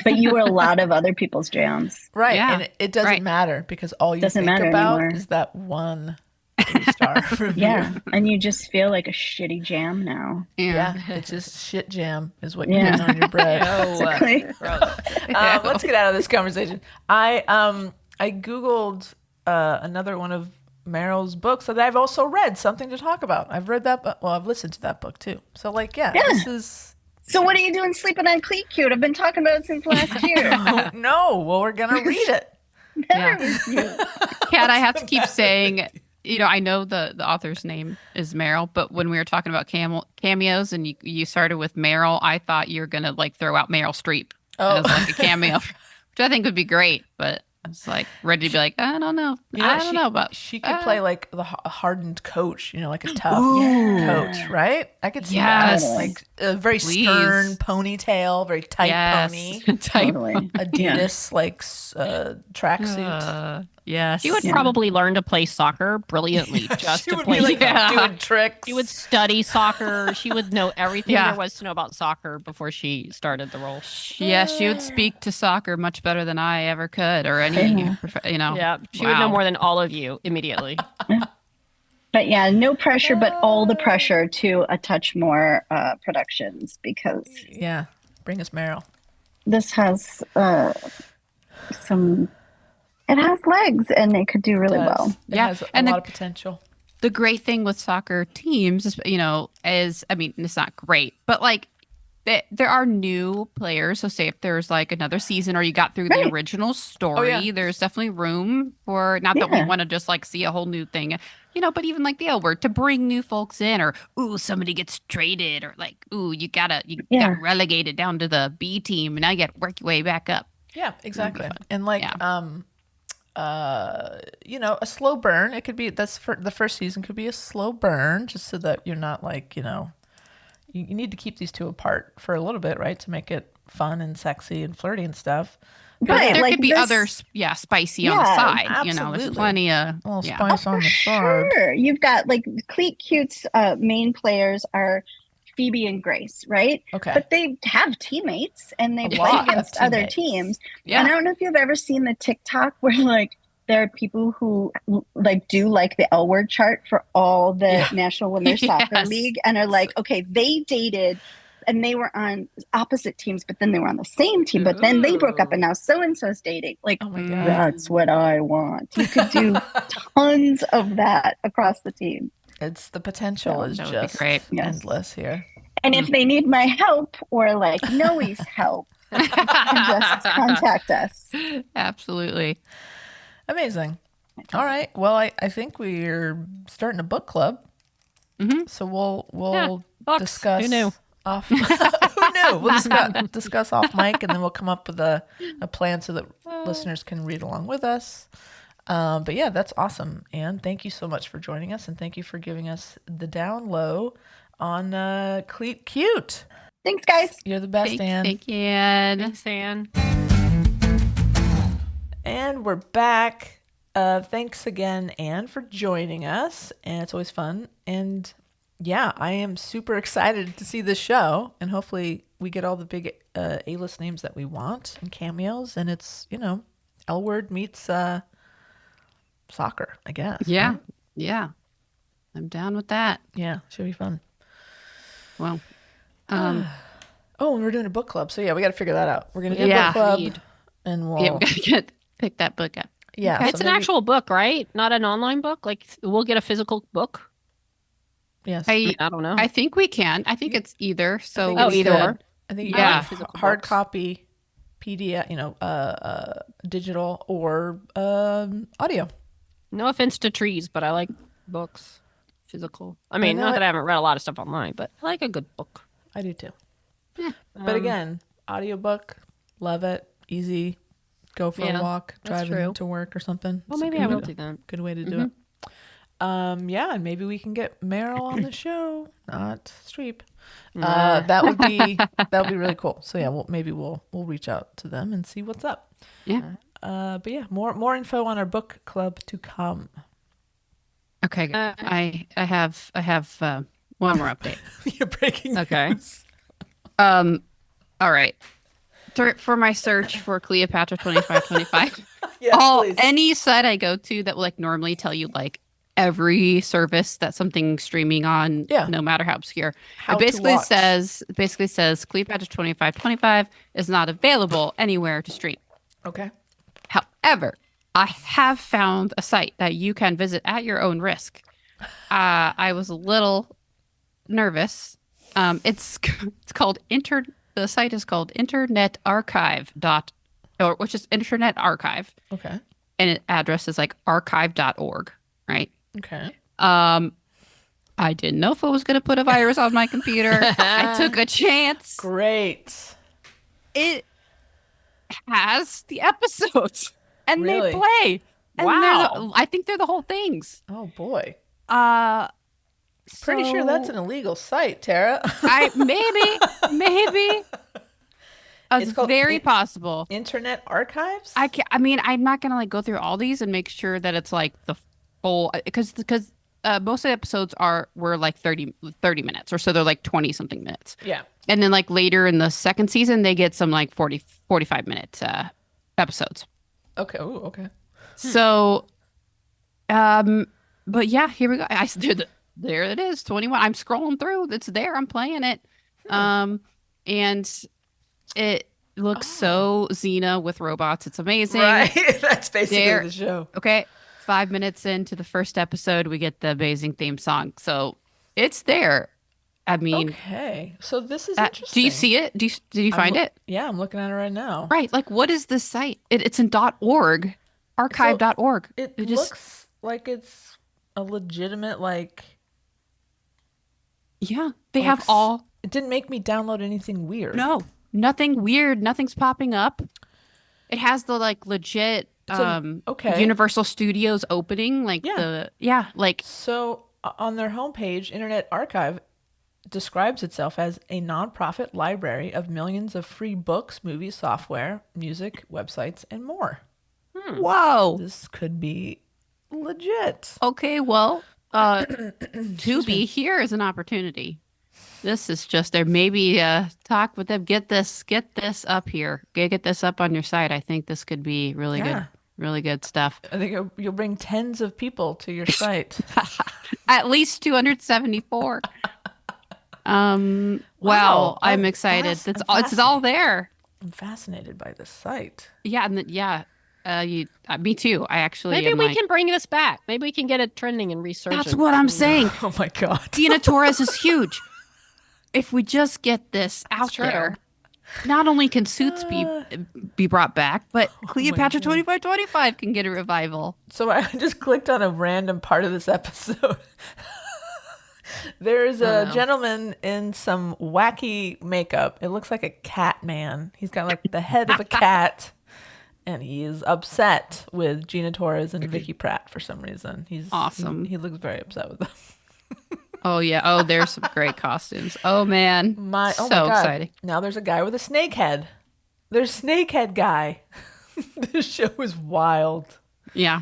but you were a lot of other people's jams. Right. Yeah. And it doesn't Right. matter because all you Doesn't think matter about anymore. is that one 3-star review. Yeah. And you just feel like a shitty jam now. Yeah. It's just shit jam is what Yeah. you put on your bread. Basically. Let's get out of this conversation. I Googled another one of Meryl's books that I've also read, Something to Talk About. I've read that, but I've listened to that book too. So this is So what are you doing sleeping on Cleat Cute? I've been talking about it since last year. no. Well, we're gonna read it. Yeah. Kat, I have to keep saying, I know the author's name is Meryl, but when we were talking about cameos and you started with Meryl, I thought you were going to like throw out Meryl Streep as like a cameo, which I think would be great, but I was like ready to be like, I don't know. I don't know, but she could play like a hardened coach, like a tough coach, right? I could see Yes. that, like a very Please. stern ponytail, very tight yes. pony, Type. Totally. Adidas tracksuit. Yes. She would probably learn to play soccer brilliantly just She to would play. be like Yeah. doing tricks. She would study soccer. She would know everything Yeah. there was to know about soccer before she started the role. Yes, she would speak to soccer much better than I ever could, or any, Yeah, she would know more than all of you immediately. But yeah, no pressure, but all the pressure to a touch more productions, because Yeah, bring us Meryl. this has it has legs, and it could do really well. It Yeah, has a and lot of potential. The great thing with soccer teams is, it's not great, but like there are new players. So say if there's like another season or you got through the Right. original story, there's definitely room for, not that we Yeah. want to just like see a whole new thing, but even like the L Word, to bring new folks in, or ooh, somebody gets traded, or like, ooh, you got Yeah. relegated down to the B team and now you got to work your way back up. Yeah, exactly. fun. And like, a slow burn. It could be, that's for the first season could be a slow burn, just so that you're not like, you need to keep these two apart for a little bit, right? To make it fun and sexy and flirty and stuff. Right. There like could be this- other, spicy on the Yeah, side. absolutely. There's plenty of, A little yeah. spice on For the side. sure. You've got like Cleat Cute's main players are Phoebe and Grace, right? Okay. But they have teammates and they A play lot of against other teammates. teams. Yeah. And I don't know if you've ever seen the TikTok where like there are people who like do like the L Word chart for all the National Women's Soccer Yes. League and are like, okay, they dated and they were on opposite teams, but then they were on the same team, but then they broke up and now so-and-so's dating. Like, Oh my God. that's what I want. You could do tons of that across the team. It's the potential is that would be just great. Yes. endless here. And if they need my help or like Noe's help, you can just contact us. Absolutely. Amazing. All right. Well, I think we're starting a book club. Mhm. So we'll books. discuss Who knew? off. Who knew? We'll discuss off mic, and then we'll come up with a plan so that listeners can read along with us. But yeah, that's awesome. Anne, thank you so much for joining us, and thank you for giving us the down low on Cleat Cute. Thanks, guys. You're the best, Anne. Thank you, Anne. Thanks, Anne. And we're back. Thanks again, Anne, for joining us. And it's always fun. And yeah, I am super excited to see this show. And hopefully we get all the big A-list names that we want and cameos. And it's, L Word meets soccer, I guess. Yeah. right? Yeah. I'm down with that. Yeah, should be fun. Well, Oh, and we're doing a book club. So yeah, we got to figure that out. We're going to do a Yeah. book club. Read. And we gotta pick that book up. yeah. It's an actual book, right? Not an online book. Like we'll get a physical book. Yes. I I don't know. I think we can. I think it's either. So think Oh, it's either good. or. I think you Yeah. can Physical hard books. copy, PDF, digital or audio. No offense to trees, but I like books, physical. I mean, know not it- that I haven't read a lot of stuff online, but I like a good book. I do too. But again, audiobook, love it. Easy. Go for Yeah, a walk, that's driving true. to work or something. Well, It's a maybe good I way will to- do that. Good way to do it. Yeah, and maybe we can get Meryl on the show, not Streep. That would be really cool. So yeah, we'll reach out to them and see what's up. Yeah. But yeah, more info on our book club to come. Okay. Good. I have one more update. You're breaking Okay. news. All right. For my search for Cleopatra 2525, Yes, please. any site I go to that will like normally tell you like every service that something's streaming on, Yeah. no matter how obscure. How It to basically watch. says Cleopatra 2525 is not available anywhere to stream. Okay. However, I have found a site that you can visit at your own risk. I was a little nervous. It's called the site is called which is Internet Archive, Okay. and its address is like archive.org, right? Okay. I didn't know if it was going to put a virus on my computer. I took a chance. Great. It has the episodes, and Really? they play. And Wow. I think they're the whole things. Oh boy. Pretty Pretty sure that's an illegal site, Tara. maybe. It's It's called very possible. Internet Archives? I mean, I'm not gonna like go through all these and make sure that it's like the full, because most of the episodes were like 30 minutes or so. They're like 20 something minutes. Yeah. And then like later in the second season, they get some like 45 minute episodes. Okay. Oh, okay. So, but yeah, here we go. There it is, 21. I'm scrolling through. It's there. I'm playing it. And it looks so Xena with robots. It's amazing. Right. That's basically There- the show. Okay. 5 minutes into the first episode, we get the amazing theme song. So it's there. I mean, Okay, so this is do interesting. you see it? Did you find it? Yeah, I'm looking at it right now. Right. Like, what is this site? It's in .org, archive.org. It It just, looks like it's a legitimate, like, yeah, they like have all. It didn't make me download anything weird. No, nothing weird. Nothing's popping up. It has the like legit okay. Universal Studios opening. Like like. So on their homepage, Internet Archive describes itself as a nonprofit library of millions of free books, movies, software, music, websites, and more. Whoa. This could be legit. Okay, well, Tubi, here is an opportunity. This is just there. Maybe talk with them. Get this up here. Get this up on your site. I think this could be really good stuff. I think you'll bring tens of people to your site. At least 274. Wow, Wow, I'm excited. It's all there. I'm fascinated by this site. Yeah, me too. I actually Maybe am we like, can bring this back. Maybe we can get it trending and resurgent. That's what I'm saying. Oh my God. Dina Torres is huge. If we just get this out there, not only can Suits be brought back, but Cleopatra 2525 can get a revival. So I just clicked on a random part of this episode. There's a gentleman in some wacky makeup. It looks like a cat man. He's got like the head of a cat, and he is upset with Gina Torres and Vicky Pratt for some reason. He's awesome. He looks very upset with them. Oh yeah. Oh, there's some great costumes. Oh man. Oh my God. Exciting. Now there's a guy with a snake head. There's snake head guy. This show is wild. Yeah.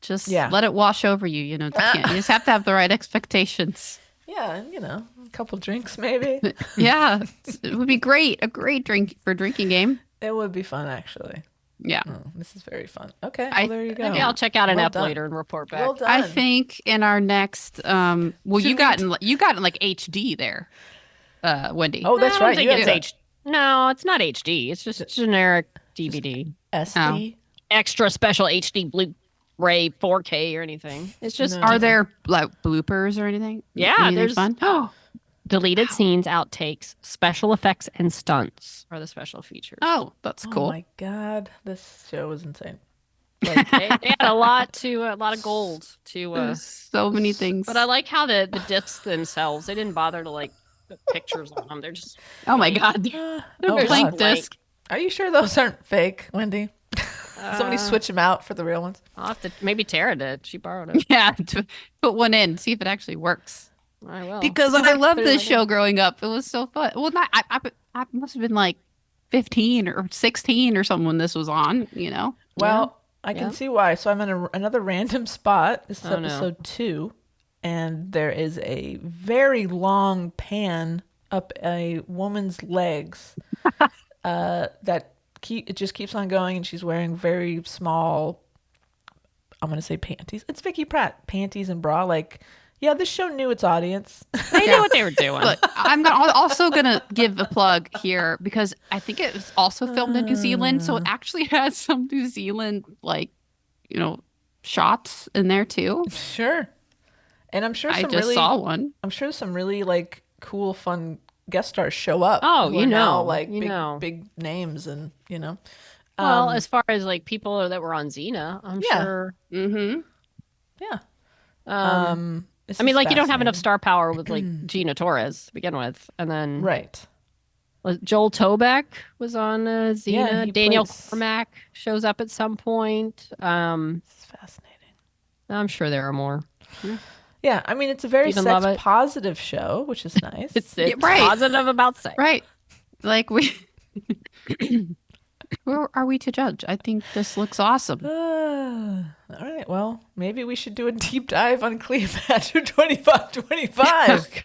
Just Yeah. let it wash over you. You just have to have the right expectations. Yeah, and a couple drinks maybe. Yeah. It would be great. A great drinking game. It would be fun actually. Yeah. Oh, this is very fun. Okay, well, there you go. Maybe I'll check out an app done. later and report back. Well done. I think in our next you got in like HD there, Wendy. Oh, that's I don't right. think You it's have H. No, it's not HD. It's just generic DVD. SD. Extra special HD Blu-ray 4K or anything. It's just Are there like bloopers or anything? Yeah, Anything there's fun. deleted scenes, outtakes, special effects, and stunts are the special features. Oh, that's cool. Oh my God, this show is insane. Like they had a lot of gold to. There's so many things. But I like how the discs themselves. They didn't bother to like put pictures on them. They're just. Oh my God. Oh, They're blank God. disc. Are you sure those aren't fake, Wendy? Somebody switch them out for the real ones. I'll have to. Maybe Tara did. She borrowed it. Yeah, to put one in, see if it actually works. I will. Because I loved Put it this right show growing up. It was so fun. Well, I must have been like 15 or 16 or something when this was on, Well, I can see why. So I'm in another random spot. This is episode 2, and there is a very long pan up a woman's legs it just keeps on going, and she's wearing very small, I'm going to say panties. It's Vicky Pratt. Panties and bra. Like, yeah, this show knew its audience. They knew what they were doing. Look, I'm also going to give a plug here because I think it was also filmed in New Zealand. So it actually has some New Zealand, shots in there too. Sure. And I'm sure I just saw one. I'm sure some really like cool, fun guest stars show up. Oh, who are now, like you big names, and Well, as far as like people that were on Xena, I'm sure. Mm-hmm. Yeah. I mean, like you don't have enough star power with like Gina Torres to begin with, and then right. Joel Toback was on Xena. Yeah, Daniel Cormack shows up at some point. This is fascinating. I'm sure there are more. Yeah, I mean, it's a very Even love sex it. positive show, which is nice. It's Yeah, right. positive about sex. Right. Like who are we to judge? I think this looks awesome. All right, well, maybe we should do a deep dive on Cleopatra 2525.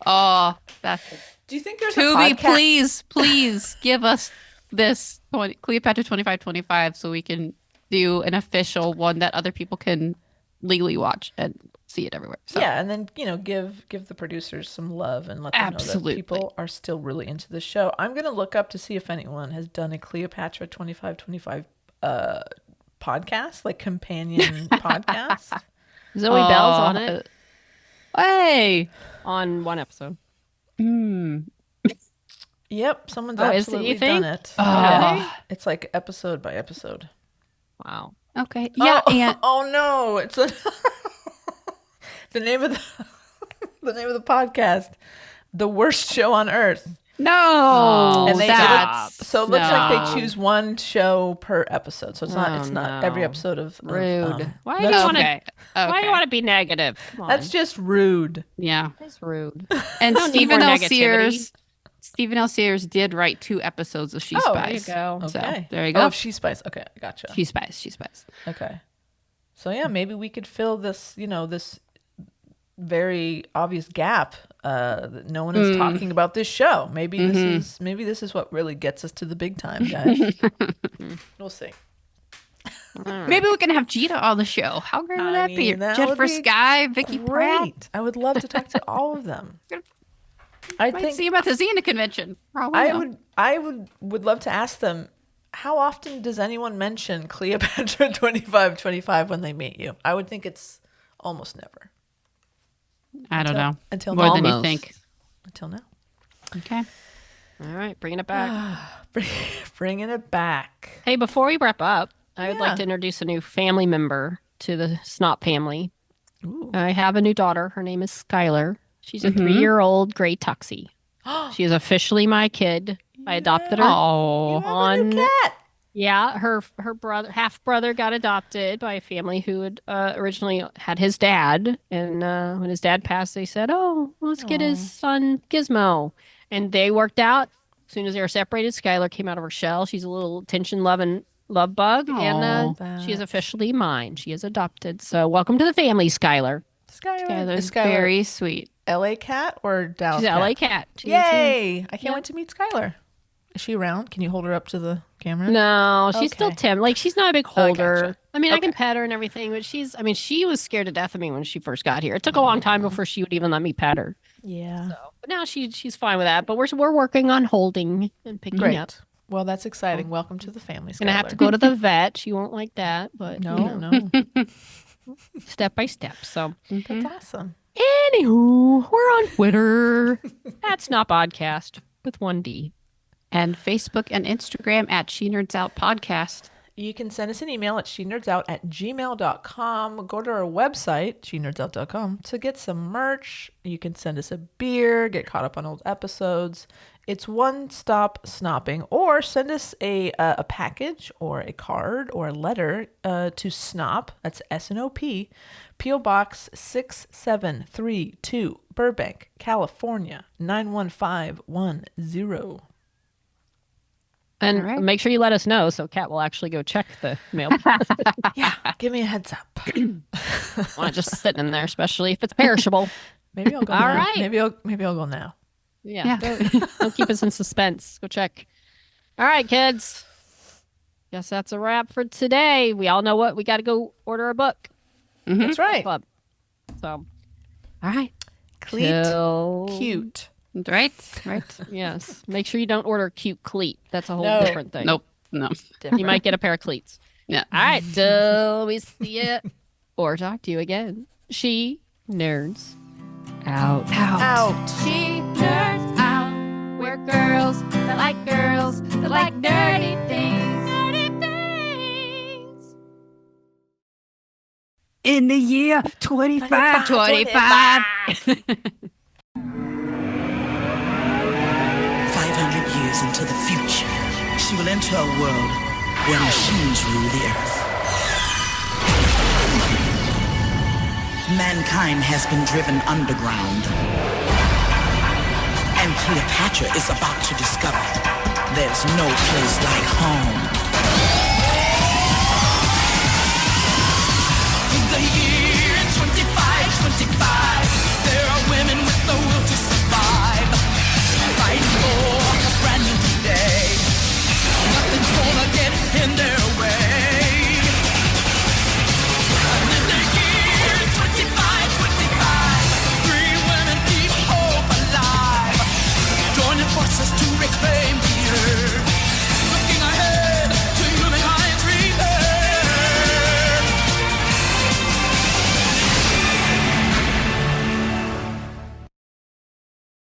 God. That's Do you think there's Tubi, a podcast? please give us this Cleopatra 2525 so we can do an official one that other people can legally watch and see it everywhere. So. Yeah, and then give the producers some love and let them know that people are still really into the show. I'm gonna look up to see if anyone has done a Cleopatra 2525 podcast, like companion podcast. Zoe Bell's on it. Hey. on one episode. Yep, someone's Oh, is it, absolutely you think? done it. Oh. Yeah. It's like episode by episode. Wow. Okay. Yeah. Oh, And oh no, it's the name of the name of the podcast, The Worst Show on Earth. no. And they that's so it looks like no. they choose one show per episode. So it's not every no. episode of Rude. Why do that's- you want to? Okay. Why do you want to be negative? Come on. That's just rude. Yeah. That's rude. And Don't need Stephen more L. negativity. Stephen L. Sears did write 2 episodes of She Oh, There you Spies. go. Okay. So, there you Oh, go. She Spice. Okay, gotcha. She Spies. She Spies. Okay. So yeah, maybe we could fill this, this very obvious gap that no one is talking about this show. Maybe this is what really gets us to the big time, guys. We'll see. Maybe we can have Gita on the show. How great would that be? that Jennifer would be Sky, Vicky Pratt. Great. I would love to talk to all of them. I Might think see him at the Xena convention. Probably. I would love to ask them, how often does anyone mention Cleopatra 2525 when they meet you? I would think it's almost never. I don't know. Until More now. than you Almost. think. Until now. Okay. All right, bringing it back. Bringing it back. Hey, before we wrap up, I would Yeah. like to introduce a new family member to the SNOP family. Ooh. I have a new daughter. Her name is Skylar. She's a 3-year-old gray tuxie. She is officially my kid. I adopted her. Oh. You have a new cat. Yeah, her brother, half brother, got adopted by a family who had originally had his dad, and when his dad passed, they said, "Oh, well, let's get his son Gizmo," and they worked out. As soon as they were separated, Skylar came out of her shell. She's a little attention-loving love bug, and she is officially mine. She is adopted. So, welcome to the family, Skylar. Skylar. That's Is Skylar very sweet. LA cat or Dallas She's an cat? LA cat. She is here. Yay! I can't wait to meet Skylar. Is she around? Can you hold her up to the camera? No, she's still Okay. timid. Like, she's not a big holder. gotcha. I mean, I can Okay. pet her and everything, but she was scared to death of me when she first got here. It took a long time before she would even let me pet her. Yeah. But now she's fine with that. But we're working on holding and picking Great. up. Well, that's exciting. Welcome to the family, Skylar. Gonna have to go to the vet. She won't like that, but No, you know, no. step by step. So, That's awesome. anywho, we're on Twitter. That's not podcast with 1D. And Facebook and Instagram at She Nerds Out Podcast. You can send us an email at shenerdsout@gmail.com. Go to our website, shenerdsout.com, to get some merch. You can send us a beer, get caught up on old episodes. It's one-stop snopping. Or send us a package or a card or a letter to SNOP, that's SNOP, P.O. Box 6732, Burbank, California, 91510. And All right. make sure you let us know so Kat will actually go check the mail. Yeah, give me a heads up. Want it just sitting in there, especially if it's perishable. Maybe I'll go All now. right. Maybe I'll go now. Yeah. Don't keep us in suspense. Go check. All right, kids. Guess that's a wrap for today. We all know what we got to go order a book. That's right. Club. So, all right. Cleat Till- Cute. Right? Yes. Make sure you don't order cute cleat. That's a whole No. different thing. Nope. No. You might get a pair of cleats. Yeah. All right. Till we see you or talk to you again. She nerds out. Out. She nerds out. We're girls that like girls that like dirty things. Dirty things. In the year 25. 500 years into the future, she will enter a world where machines rule the earth. Mankind has been driven underground. And Cleopatra is about to discover there's no place like home. The